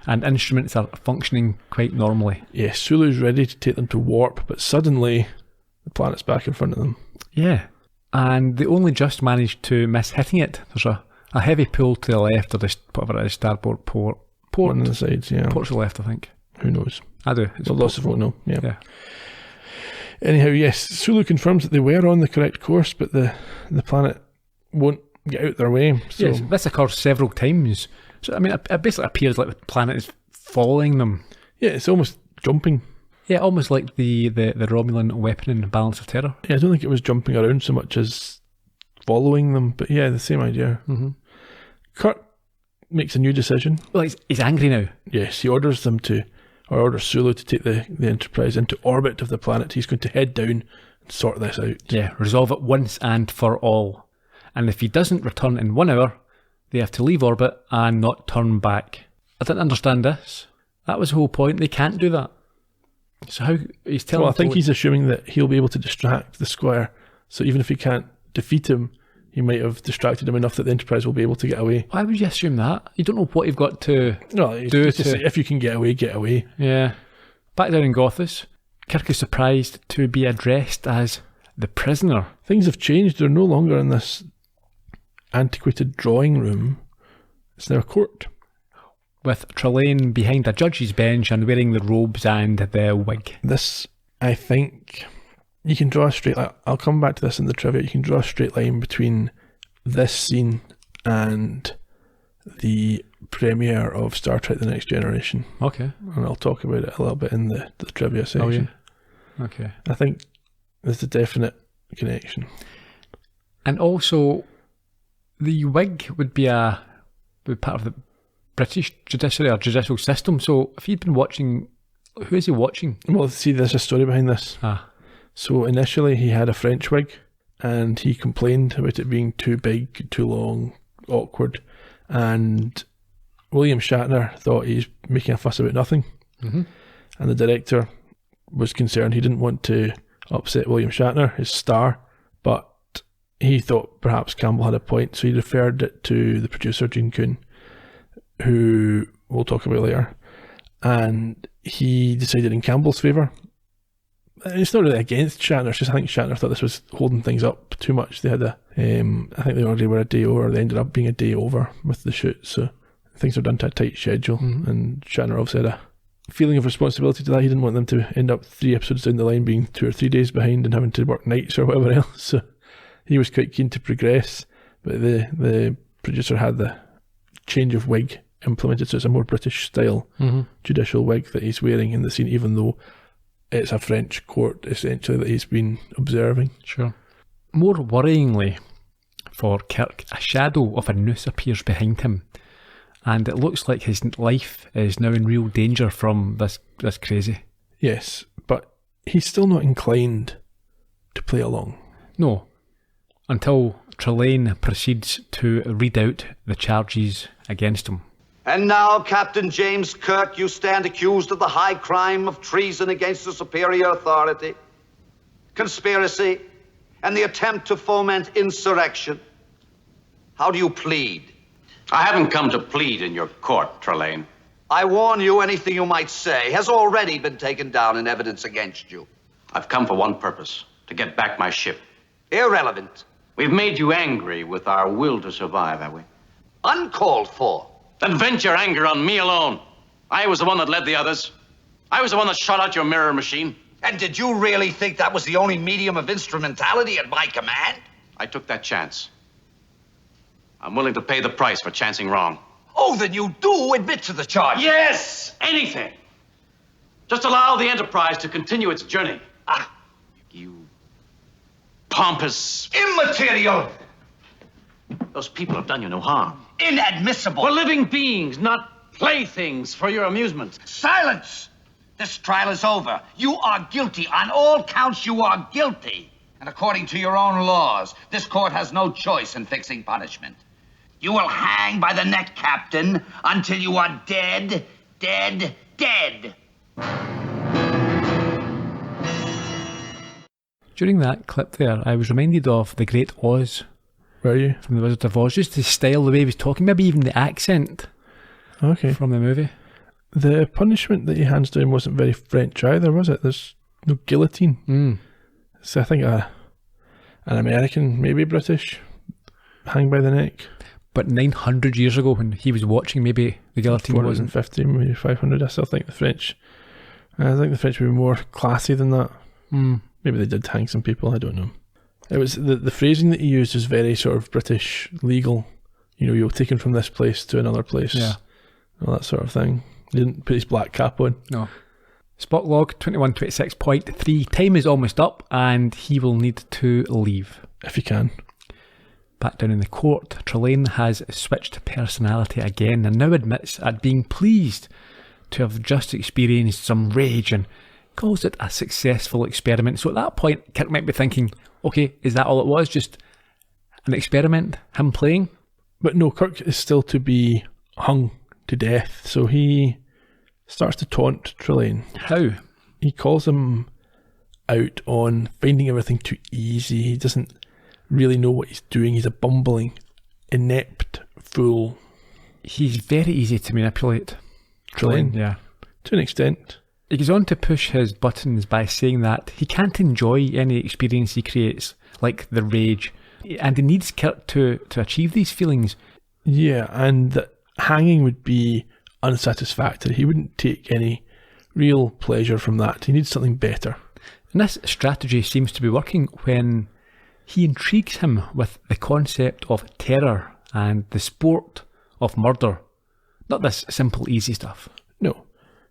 and instruments are functioning quite normally. Yes, Sulu's ready to take them to warp, but suddenly the planet's back in front of them. Yeah, and they only just managed to miss hitting it. There's a heavy pull to the left, or whatever it is, starboard port. One on the sides, yeah. Port's the left, I think. Who knows? I do. Well, lots of folk know, yeah. Anyhow, yes, Sulu confirms that they were on the correct course, but the planet won't get out their way. So. Yes, this occurs several times. So, I mean, it basically appears like the planet is following them. Yeah, it's almost jumping. Yeah, almost like the Romulan weapon in Balance of Terror. Yeah, I don't think it was jumping around so much as following them, but yeah, the same idea. Mm-hmm. Kirk makes a new decision. Well, he's angry now. Yes, he orders Sulu to take the Enterprise into orbit of the planet. He's going to head down and sort this out. Yeah, resolve it once and for all. And if he doesn't return in 1 hour, they have to leave orbit and not turn back. I didn't understand this. That was the whole point. They can't do that. So how he's telling? Well, I think he's assuming that he'll be able to distract the Squire. So even if he can't defeat him, he might have distracted him enough that the Enterprise will be able to get away. Why would you assume that? You don't know what you've got to do to say, if you can get away, get away. Yeah. Back down in Gothos, Kirk is surprised to be addressed as the prisoner. Things have changed. They're no longer in this antiquated drawing room. It's now a court. With Trelane behind a judge's bench and wearing the robes and the wig. This, I think, you can draw a straight line. I'll come back to this in the trivia. You can draw a straight line between this scene and the premiere of Star Trek The Next Generation. Okay. And I'll talk about it a little bit in the trivia section. Oh, yeah. Okay. I think there's a definite connection. And also, the wig would be part of the British judiciary or judicial system. So if he'd been watching, who is he watching? Well, see, there's a story behind this. So initially he had a French wig and he complained about it being too big, too long, awkward. And William Shatner thought he's making a fuss about nothing. Mm-hmm. And the director was concerned. He didn't want to upset William Shatner, his star, but he thought perhaps Campbell had a point. So he referred it to the producer, Gene Kuhn, who we'll talk about later, and he decided in Campbell's favour. It's not really against Shatner, it's just I think Shatner thought this was holding things up too much. They had I think they already were a day over, they ended up being a day over with the shoot, so things were done to a tight schedule, and Shatner obviously had a feeling of responsibility to that. He didn't want them to end up 3 episodes down the line being 2 or 3 days behind and having to work nights or whatever else, so he was quite keen to progress, but the producer had the change of wig implemented, so it's a more British style judicial wig that he's wearing in the scene, even though it's a French court essentially that he's been observing. Sure. More worryingly for Kirk, a shadow of a noose appears behind him, and it looks like his life is now in real danger from this crazy. Yes, but he's still not inclined to play along. No, until Trelane proceeds to read out the charges against him. And now, Captain James Kirk, you stand accused of the high crime of treason against a superior authority, conspiracy, and the attempt to foment insurrection. How do you plead? I haven't come to plead in your court, Trelane. I warn you, anything you might say has already been taken down in evidence against you. I've come for one purpose, to get back my ship. Irrelevant. We've made you angry with our will to survive, have we? Uncalled for. Then vent your anger on me alone. I was the one that led the others. I was the one that shot out your mirror machine. And did you really think that was the only medium of instrumentality at my command? I took that chance. I'm willing to pay the price for chancing wrong. Oh, then you do admit to the charge. Yes! Anything. Just allow the Enterprise to continue its journey. You pompous... Immaterial! Those people have done you no harm. Inadmissible! We're living beings, not playthings for your amusement. Silence! This trial is over. You are guilty. On all counts, you are guilty. And according to your own laws, this court has no choice in fixing punishment. You will hang by the neck, Captain, until you are dead, dead, dead. During that clip there, I was reminded of The Great Oz. Were you? From The Wizard of Oz. Just the style, the way he was talking, maybe even the accent. Okay. From the movie. The punishment that he hands down wasn't very French either, was it? There's no guillotine. So I think an American, maybe British, hang by the neck. But 900 years ago when he was watching, maybe the guillotine wasn't. 450, maybe 500. I still think the French would be more classy than that. Maybe they did hang some people, I don't know. It was the phrasing that he used was very sort of British legal. You know, you're taken from this place to another place. Yeah. All that sort of thing. He didn't put his black cap on. No. Spot log 2126.3. Time is almost up and he will need to leave. If he can. Back down in the court, Trelane has switched personality again and now admits at being pleased to have just experienced some rage and calls it a successful experiment. So at that point, Kirk might be thinking, okay, is that all it was? Just an experiment? Him playing? But no, Kirk is still to be hung to death. So he starts to taunt Trelane. How? He calls him out on finding everything too easy. He doesn't really know what he's doing. He's a bumbling, inept fool. He's very easy to manipulate. Trelane? Yeah. To an extent. He goes on to push his buttons by saying that he can't enjoy any experience he creates, like the rage, and he needs Kirk to achieve these feelings. Yeah, and that hanging would be unsatisfactory. He wouldn't take any real pleasure from that. He needs something better. And this strategy seems to be working when he intrigues him with the concept of terror and the sport of murder. Not this simple, easy stuff. No.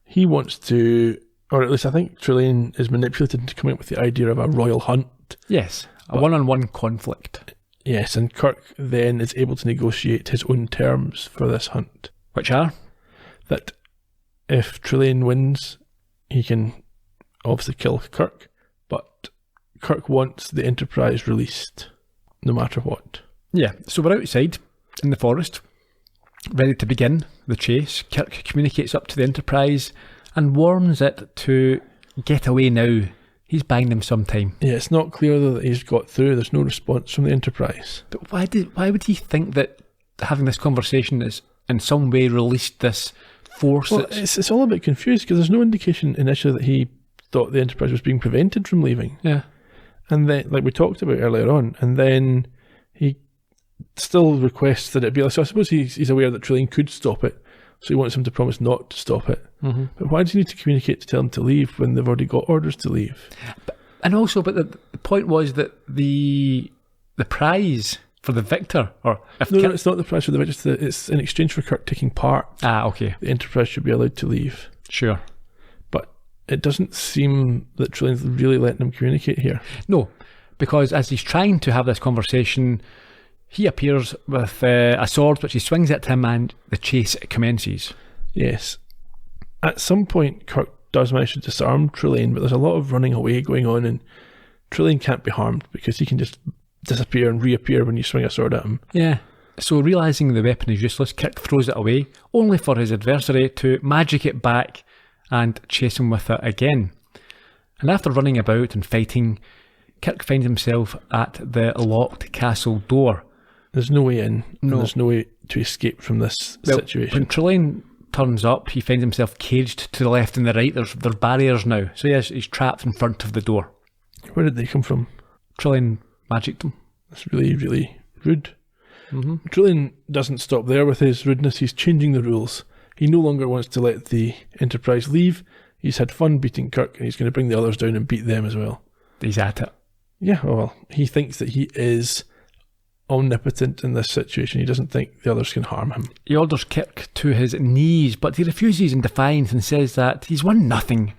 He wants to, or at least I think Trelane is manipulated into coming up with the idea of a royal hunt. Yes, a one-on-one conflict. Yes, and Kirk then is able to negotiate his own terms for this hunt. Which are? That if Trelane wins, he can obviously kill Kirk, but Kirk wants the Enterprise released, no matter what. Yeah, so we're outside in the forest, ready to begin the chase. Kirk communicates up to the Enterprise and warns it to get away now. He's buying them some time. Yeah, it's not clear though that he's got through. There's no response from the Enterprise. But why would he think that having this conversation is in some way released this force? Well, it's all a bit confused because there's no indication initially that he thought the Enterprise was being prevented from leaving. Yeah. And then, like we talked about earlier on, and then he still requests that it be like, so I suppose he's aware that Trelane could stop it, so he wants him to promise not to stop it. Mm-hmm. But why does he need to communicate to tell him to leave when they've already got orders to leave? But the point was that the prize for the victor, or if no, it's not the prize for the victor. It's in exchange for Kirk taking part. Ah, okay. The Enterprise should be allowed to leave. Sure. But it doesn't seem that Trelane's really letting him communicate here. No, because as he's trying to have this conversation, he appears with a sword which he swings at him and the chase commences. Yes. At some point, Kirk does manage to disarm Trelane, but there's a lot of running away going on, and Trelane can't be harmed because he can just disappear and reappear when you swing a sword at him. Yeah. So realising the weapon is useless, Kirk throws it away, only for his adversary to magic it back and chase him with it again. And after running about and fighting, Kirk finds himself at the locked castle door. There's no way in, no. And there's no way to escape from this situation. When Trelane turns up, he finds himself caged to the left and the right. There's barriers now. So he's trapped in front of the door. Where did they come from? Trelane magicked them. That's really, really rude. Mm-hmm. Trelane doesn't stop there with his rudeness. He's changing the rules. He no longer wants to let the Enterprise leave. He's had fun beating Kirk, and he's going to bring the others down and beat them as well. He's at it. Yeah, well, he thinks that he is omnipotent in this situation. He doesn't think the others can harm him. He orders Kirk to his knees, but he refuses in defiance and says that he's won nothing,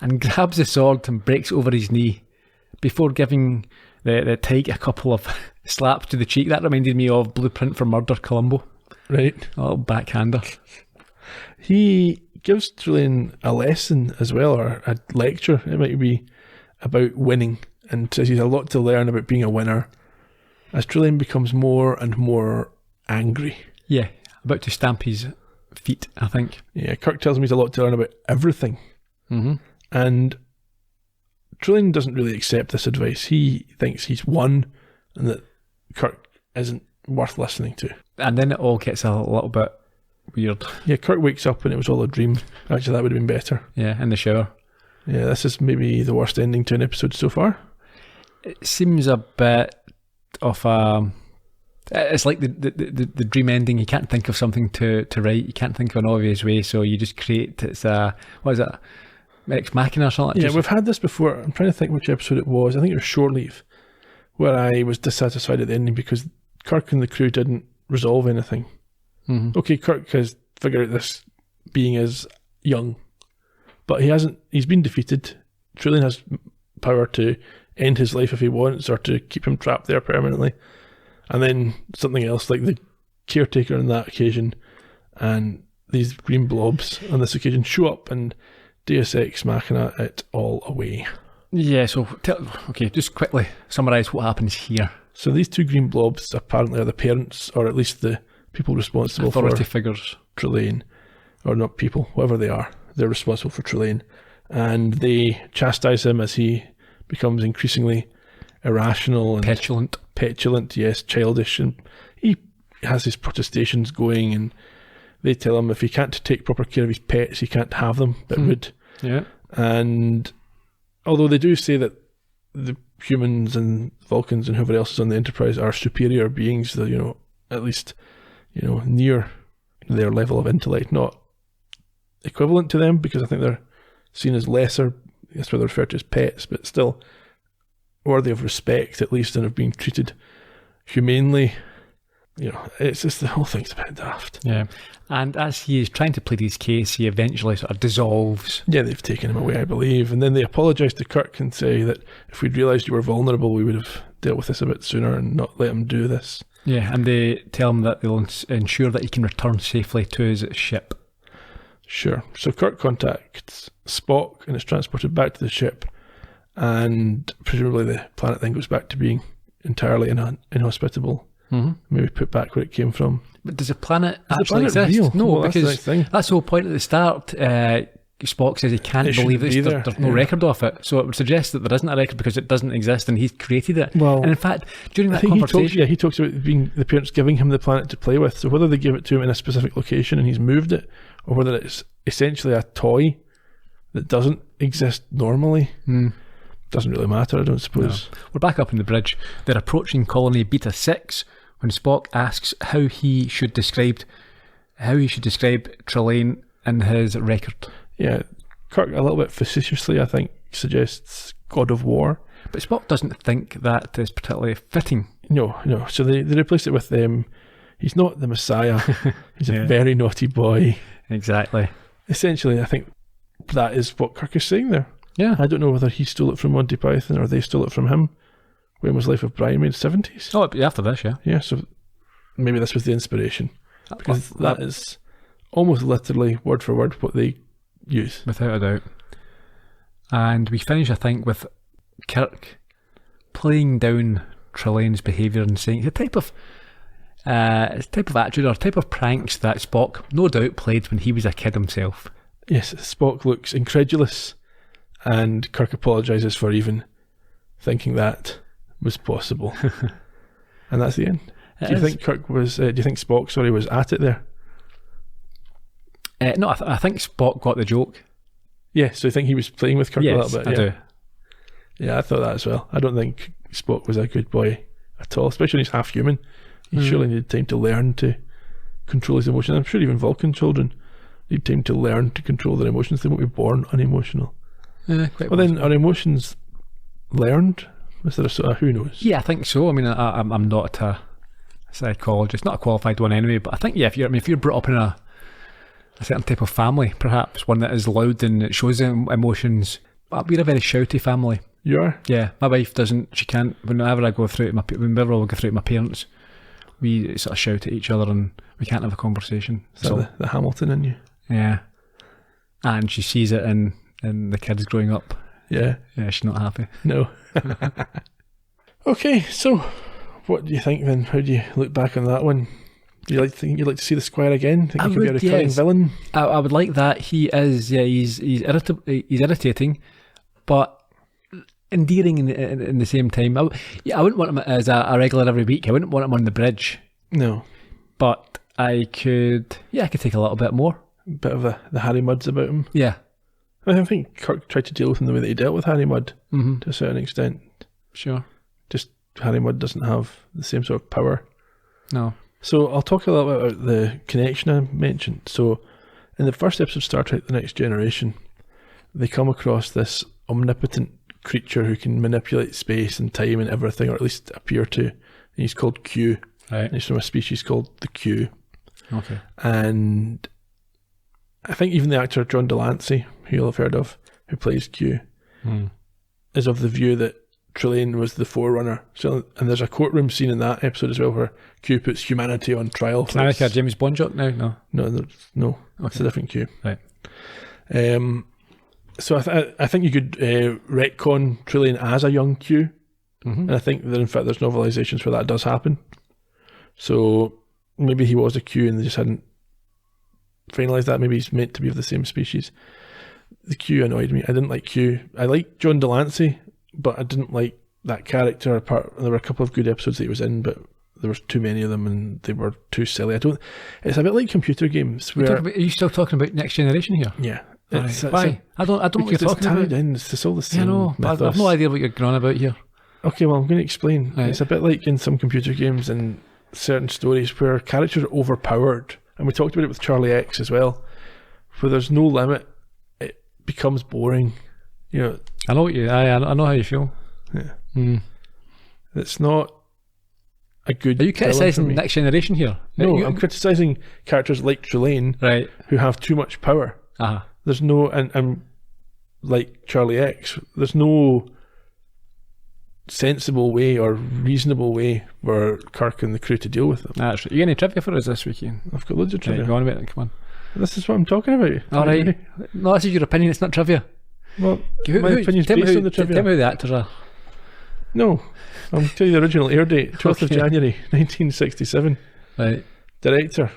and grabs the sword and breaks over his knee before giving the Tyke a couple of slaps to the cheek. That reminded me of Blueprint for Murder, Columbo. Right. A little backhander. He gives Trelane a lesson as well, or a lecture. It might be about winning, and says he's a lot to learn about being a winner as Trelane becomes more and more angry. Yeah, about to stamp his feet, I think. Yeah, Kirk tells him he's a lot to learn about everything. Mm-hmm. And Trelane doesn't really accept this advice. He thinks he's won and that Kirk isn't worth listening to. And then it all gets a little bit weird. Yeah, Kirk wakes up and it was all a dream. Actually, that would have been better. Yeah, in the shower. Yeah, this is maybe the worst ending to an episode so far. It seems a bit of a... It's like the dream ending. You can't think of something to write. You can't think of an obvious way, so you just create... It's a... What is it? Ex Machina or something? Yeah, we've had this before. I'm trying to think which episode it was. I think it was Shore Leave, where I was dissatisfied at the ending because Kirk and the crew didn't resolve anything. Mm-hmm. Okay, Kirk has figured out this being as young, But he's been defeated. Trelane has power to end his life if he wants, or to keep him trapped there permanently. And then something else, like the caretaker on that occasion, and these green blobs on this occasion show up and Deus Ex Machina it all away. Yeah, so, just quickly summarise what happens here. So these two green blobs apparently are the parents, or at least the people responsible Authority for figures. Trelane, or not people, whatever they are. They're responsible for Trelane. And they chastise him as he becomes increasingly irrational and petulant, yes, childish, and he has his protestations going, and they tell him if he can't take proper care of his pets, he can't have them, but would. Yeah. And although they do say that the humans and Vulcans and whoever else is on the Enterprise are superior beings, that, at least, near their level of intellect, not equivalent to them, because I think they're seen as lesser, that's why they're referred to as pets, but still worthy of respect at least, and of being treated humanely. It's just, the whole thing's a bit daft. Yeah. And as he is trying to plead his case, he eventually sort of dissolves. Yeah, they've taken him away, I believe. And then they apologise to Kirk and say that if we'd realised you were vulnerable, we would have dealt with this a bit sooner and not let him do this. Yeah, and they tell him that they'll ensure that he can return safely to his ship. Sure. So Kirk contacts Spock and is transported back to the ship, and presumably the planet then goes back to being entirely inhospitable. Mm-hmm. Maybe put back where it came from. But does the planet actually exist? Real? No, well, because that's the whole point at the start. Spock says he can't believe that there's no record of it. So it would suggest that there isn't a record because it doesn't exist and he's created it. Well, and in fact, during that conversation... He talks about being the parents giving him the planet to play with. So whether they give it to him in a specific location and he's moved it, or whether it's essentially a toy that doesn't exist normally, doesn't really matter, I don't suppose. No. We're back up in the bridge. They're approaching colony Beta 6 when Spock asks how he should describe Trelane in his record. Yeah, Kirk, a little bit facetiously, I think, suggests God of War. But Spock doesn't think that is particularly fitting. No. So they replace it with he's not the Messiah. He's a very naughty boy. Exactly. Essentially, I think that is what Kirk is saying there. Yeah. I don't know whether he stole it from Monty Python or they stole it from him. When was Life of Brian made? 70s? Oh, after this, yeah. Yeah, so maybe this was the inspiration. Because that is almost literally word for word what they use. Without a doubt. And we finish, I think, with Kirk playing down Trelane's behaviour and saying the type of attitude or type of pranks that Spock no doubt played when he was a kid himself. Yes, Spock looks incredulous and Kirk apologises for even thinking that was possible. And that's the end. Do you think Spock was at it there? No, I think Spock got the joke. Yeah, so you think he was playing with Kirk a little bit? I do. Yeah, I thought that as well. I don't think Spock was a good boy at all, especially when he's half human. He surely needed time to learn to control his emotions. I'm sure even Vulcan children need time to learn to control their emotions. They won't be born unemotional. Quite well, then are emotions learned? Is there a sort of, who knows? Yeah, I think so. I mean, I'm not a psychologist, not a qualified one anyway, but I think, if you're brought up in a certain type of family, perhaps one that is loud and it shows emotions, we're a very shouty family. You are? Yeah, my wife doesn't, she can't, whenever I go through it, whenever I go through it with my parents, we sort of shout at each other and we can't have a conversation. Is that the Hamilton in you? Yeah. And she sees it in the kids growing up. Yeah. Yeah, she's not happy. No. Okay, so what do you think then? How do you look back on that one? Do you think you'd like to see the Squire again? Think he could be a recurring villain? I would like that. He is, he's irritating, but endearing in the same time. I wouldn't want him as a regular every week. I wouldn't want him on the bridge. No. But I could take a little bit more. A bit of the Harry Mudds about him. Yeah. I think Kirk tried to deal with him the way that he dealt with Harry Mudd to a certain extent. Sure. Just Harry Mudd doesn't have the same sort of power. No. So I'll talk a little bit about the connection I mentioned. So in the first episode of Star Trek The Next Generation, they come across this omnipotent creature who can manipulate space and time and everything, or at least appear to. And he's called Q. Right. He's from a species called the Q. Okay. And I think even the actor John Delancey, who you'll have heard of, who plays Q, is of the view that Trelane was the forerunner. So, and there's a courtroom scene in that episode as well where Q puts humanity on trial. Can I make a James Bond joke now? No, it's a different Q. Right. So I think you could retcon Trelane as a young Q, and I think that in fact there's novelizations where that does happen. So maybe he was a Q and they just hadn't finalised that. Maybe he's meant to be of the same species. The Q annoyed me. I didn't like Q. I liked John Delancey, but I didn't like that character. There were a couple of good episodes that he was in, but there was too many of them and they were too silly. It's a bit like computer games where... Are you still talking about Next Generation here? Yeah. Why? I don't know what you're talking about. It's all the same. I know, but I've no idea what you're going on about here. Okay, well, I'm going to explain. Right. It's a bit like in some computer games and certain stories where characters are overpowered, and we talked about it with Charlie X as well, where there's no limit, it becomes boring. You know. I know I know how you feel. Yeah. It's not a good... Are you criticising Next Generation here? No, I'm criticising characters like Trelane, right, who have too much power. There's no, and like Charlie X, there's no sensible way or reasonable way for Kirk and the crew to deal with them. That's right. You got any trivia for us this week, Iain? I've got loads of trivia. Right, go on about it, come on. This is what I'm talking about. Alright. No, this is your opinion, it's not trivia. Well, my opinion's based on the trivia. Tell me who the actors are. No, I'll tell you the original air date, 12th of January 1967. Right. Director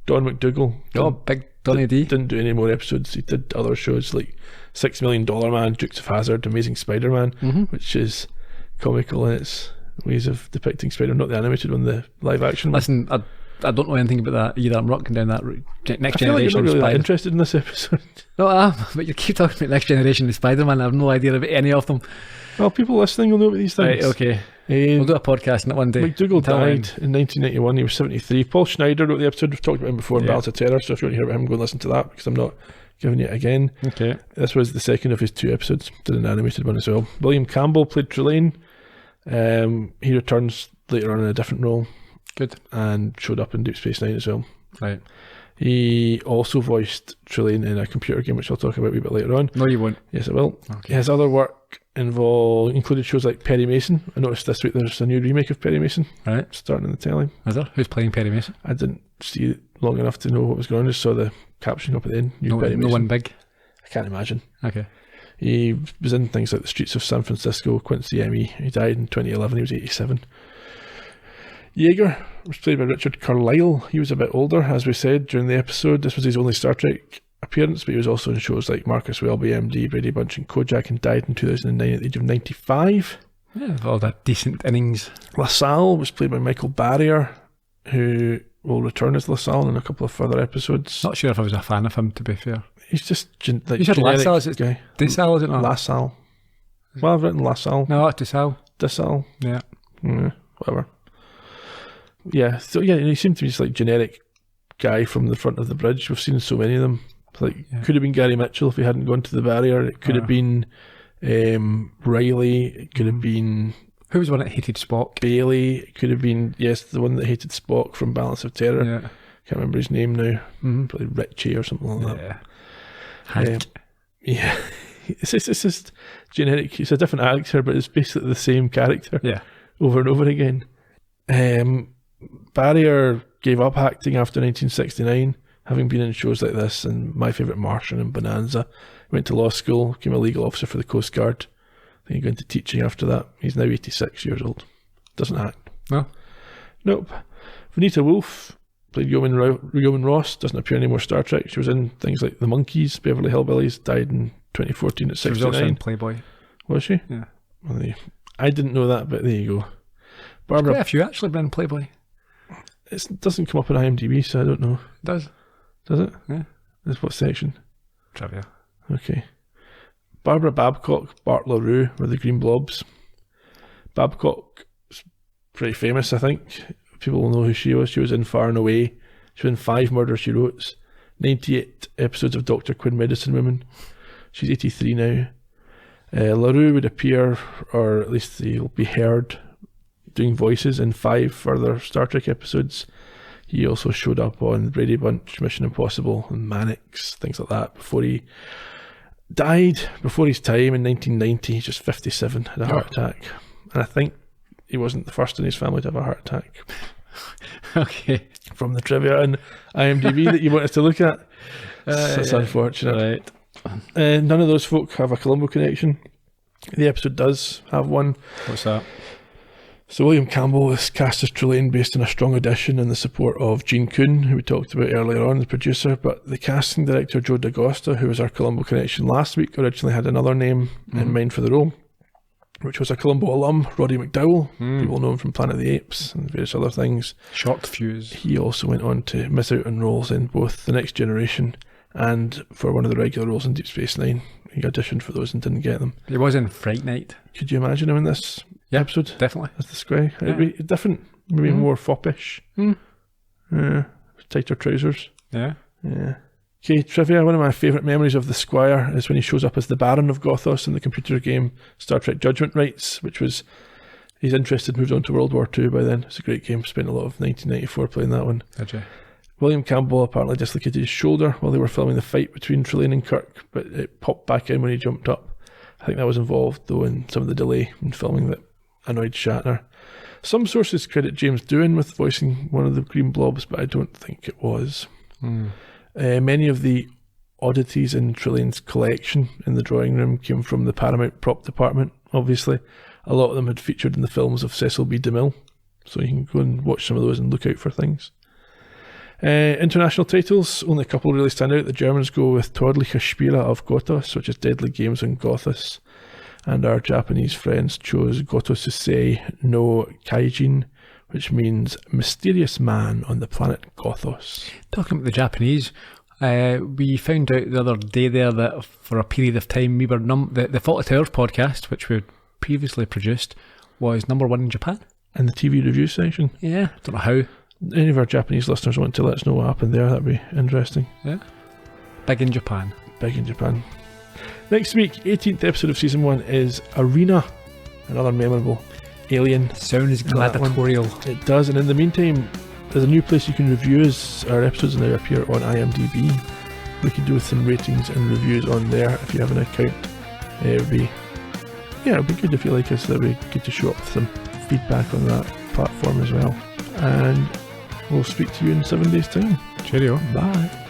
Don McDougall. Oh, big Donny D. Didn't do any more episodes. He did other shows like $6 Million Man, Dukes of Hazzard, Amazing Spider-Man, which is comical in its ways of depicting Spider-Man, not the animated one, the live action one. Listen, I don't know anything about that either. I'm rocking down that route. Next I feel like Generation. you're not really that interested in this episode. No, I am, but you keep talking about Next Generation and Spider-Man. I have no idea about any of them. Well, people listening will know about these things. Right, okay. We'll do a podcast on it one day. McDougall died in 1991. He was 73. Paul Schneider wrote the episode. We've talked about him before in Battles of Terror, so if you want to hear about him, go and listen to that, because I'm not giving you it again. Okay. This was the second of his 2 episodes. Did an animated one as well. William Campbell played Trelane. He returns later on in a different role. Good. And showed up in Deep Space Nine as well. Right. He also voiced Trelane in a computer game, which I'll talk about a wee bit later on. No, you won't. Yes, I will. Okay. His other work included shows like Perry Mason. I noticed this week there's a new remake of Perry Mason. Right. Starting in the telly. Is there? Who's playing Perry Mason? I didn't see it long enough to know what was going on. Just saw the caption up at the end. No one big? I can't imagine. Okay. He was in things like The Streets of San Francisco, Quincy Emmy. He died in 2011. He was 87. Yeager was played by Richard Carlisle. He was a bit older, as we said during the episode. This was his only Star Trek appearance, but he was also in shows like Marcus Welby, MD, Brady Bunch and Kojak, and died in 2009 at the age of 95. Yeah, all that decent innings. LaSalle was played by Michael Barrier, who will return as LaSalle in a couple of further episodes. Not sure if I was a fan of him, to be fair. He's just like you said LaSalle, is it guy. DeSalle, is it not? LaSalle. Well, I've written LaSalle. No, it's DeSalle. DeSalle. Yeah. Whatever. Yeah, so yeah, he seemed to be just like generic guy from the front of the bridge. We've seen so many of them. Could have been Gary Mitchell if he hadn't gone to the barrier. It could have been Riley. It could have been... Who was the one that hated Spock? Bailey. It could have been, yes, the one that hated Spock from Balance of Terror. Yeah. Can't remember his name now. Probably Richie or something like that. Yeah. It's just generic. It's a different actor, but it's basically the same character. Yeah. Over and over again. Barrier gave up acting after 1969, having been in shows like this and My Favourite Martian and Bonanza. Went to law school, became a legal officer for the Coast Guard. Then he got into teaching after that. He's now 86 years old. Doesn't act. No? Nope. Vanita Wolf played Yeoman Ross. Doesn't appear in any more Star Trek. She was in things like The Monkees, Beverly Hillbillies. Died in 2014 at 69. She was also in Playboy. Was she? Yeah. Well, I didn't know that, but there you go. There's quite a few actually been in Playboy. It doesn't come up on IMDb, so I don't know. It does. Does it? Yeah. That's what section? Trivia. Okay. Barbara Babcock, Bart LaRue were the Green Blobs. Babcock is pretty famous, I think. People will know who she was. She was in Far and Away. She was in 5 Murder, She Wrote. 98 episodes of Dr. Quinn Medicine Woman. She's 83 now. LaRue would appear, or at least he'll be heard, doing voices in 5 further Star Trek episodes. He also showed up on Brady Bunch, Mission Impossible, and Mannix, things like that, before he died before his time in 1990. He's just 57, had a heart attack. And I think he wasn't the first in his family to have a heart attack. Okay. From the trivia and IMDb that you want us to look at. That's unfortunate. Right. None of those folk have a Columbo connection. The episode does have one. What's that? So William Campbell is cast as Trelane based on a strong audition and the support of Gene Kuhn, who we talked about earlier on, the producer, but the casting director Joe D'Agosta, who was our Columbo connection last week, originally had another name in mind for the role, which was a Columbo alum, Roddy McDowell, people know him from Planet of the Apes and various other things. Short fuse. He also went on to miss out on roles in both The Next Generation and for one of the regular roles in Deep Space Nine. He auditioned for those and didn't get them. He was in Fright Night. Could you imagine him in this episode? Definitely. As the Squire? It'd be different, maybe more foppish. Tighter trousers. Yeah. Okay, trivia. One of my favourite memories of the Squire is when he shows up as the Baron of Gothos in the computer game Star Trek Judgment Rights, which was, his interest had moved on to World War II by then. It's a great game. Spent a lot of 1994 playing that one. Did you? William Campbell apparently dislocated his shoulder while they were filming the fight between Trelane and Kirk, but it popped back in when he jumped up. I think that was involved, though, in some of the delay in filming that annoyed Shatner. Some sources credit James Doohan with voicing one of the Green Blobs, but I don't think it was. Many of the oddities in Trelane's collection in the drawing room came from the Paramount prop department, obviously. A lot of them had featured in the films of Cecil B. DeMille, so you can go and watch some of those and look out for things. International titles, only a couple really stand out. The Germans go with Tödliche Spiele of Gothos, which is Deadly Games on Gothos, and our Japanese friends chose Gotosusei no Kaijin, which means Mysterious Man on the Planet Gothos. Talking about the Japanese, we found out the other day there that for a period of time we were the Fawlty Towers podcast, which we previously produced, was #1 in Japan. In the TV review section? Yeah, don't know how. Any of our Japanese listeners want to let us know what happened there, that'd be interesting. Yeah. Big in Japan. Big in Japan. Next week, 18th episode of season 1 is Arena, another memorable alien. Sounds gladiatorial. It does, and in the meantime, there's a new place you can review us. Our episodes now appear on IMDb. We could do with some ratings and reviews on there if you have an account. It'd be good if you like us. That'd be good to show up with some feedback on that platform as well. And we'll speak to you in 7 days' time. Cheerio. Bye.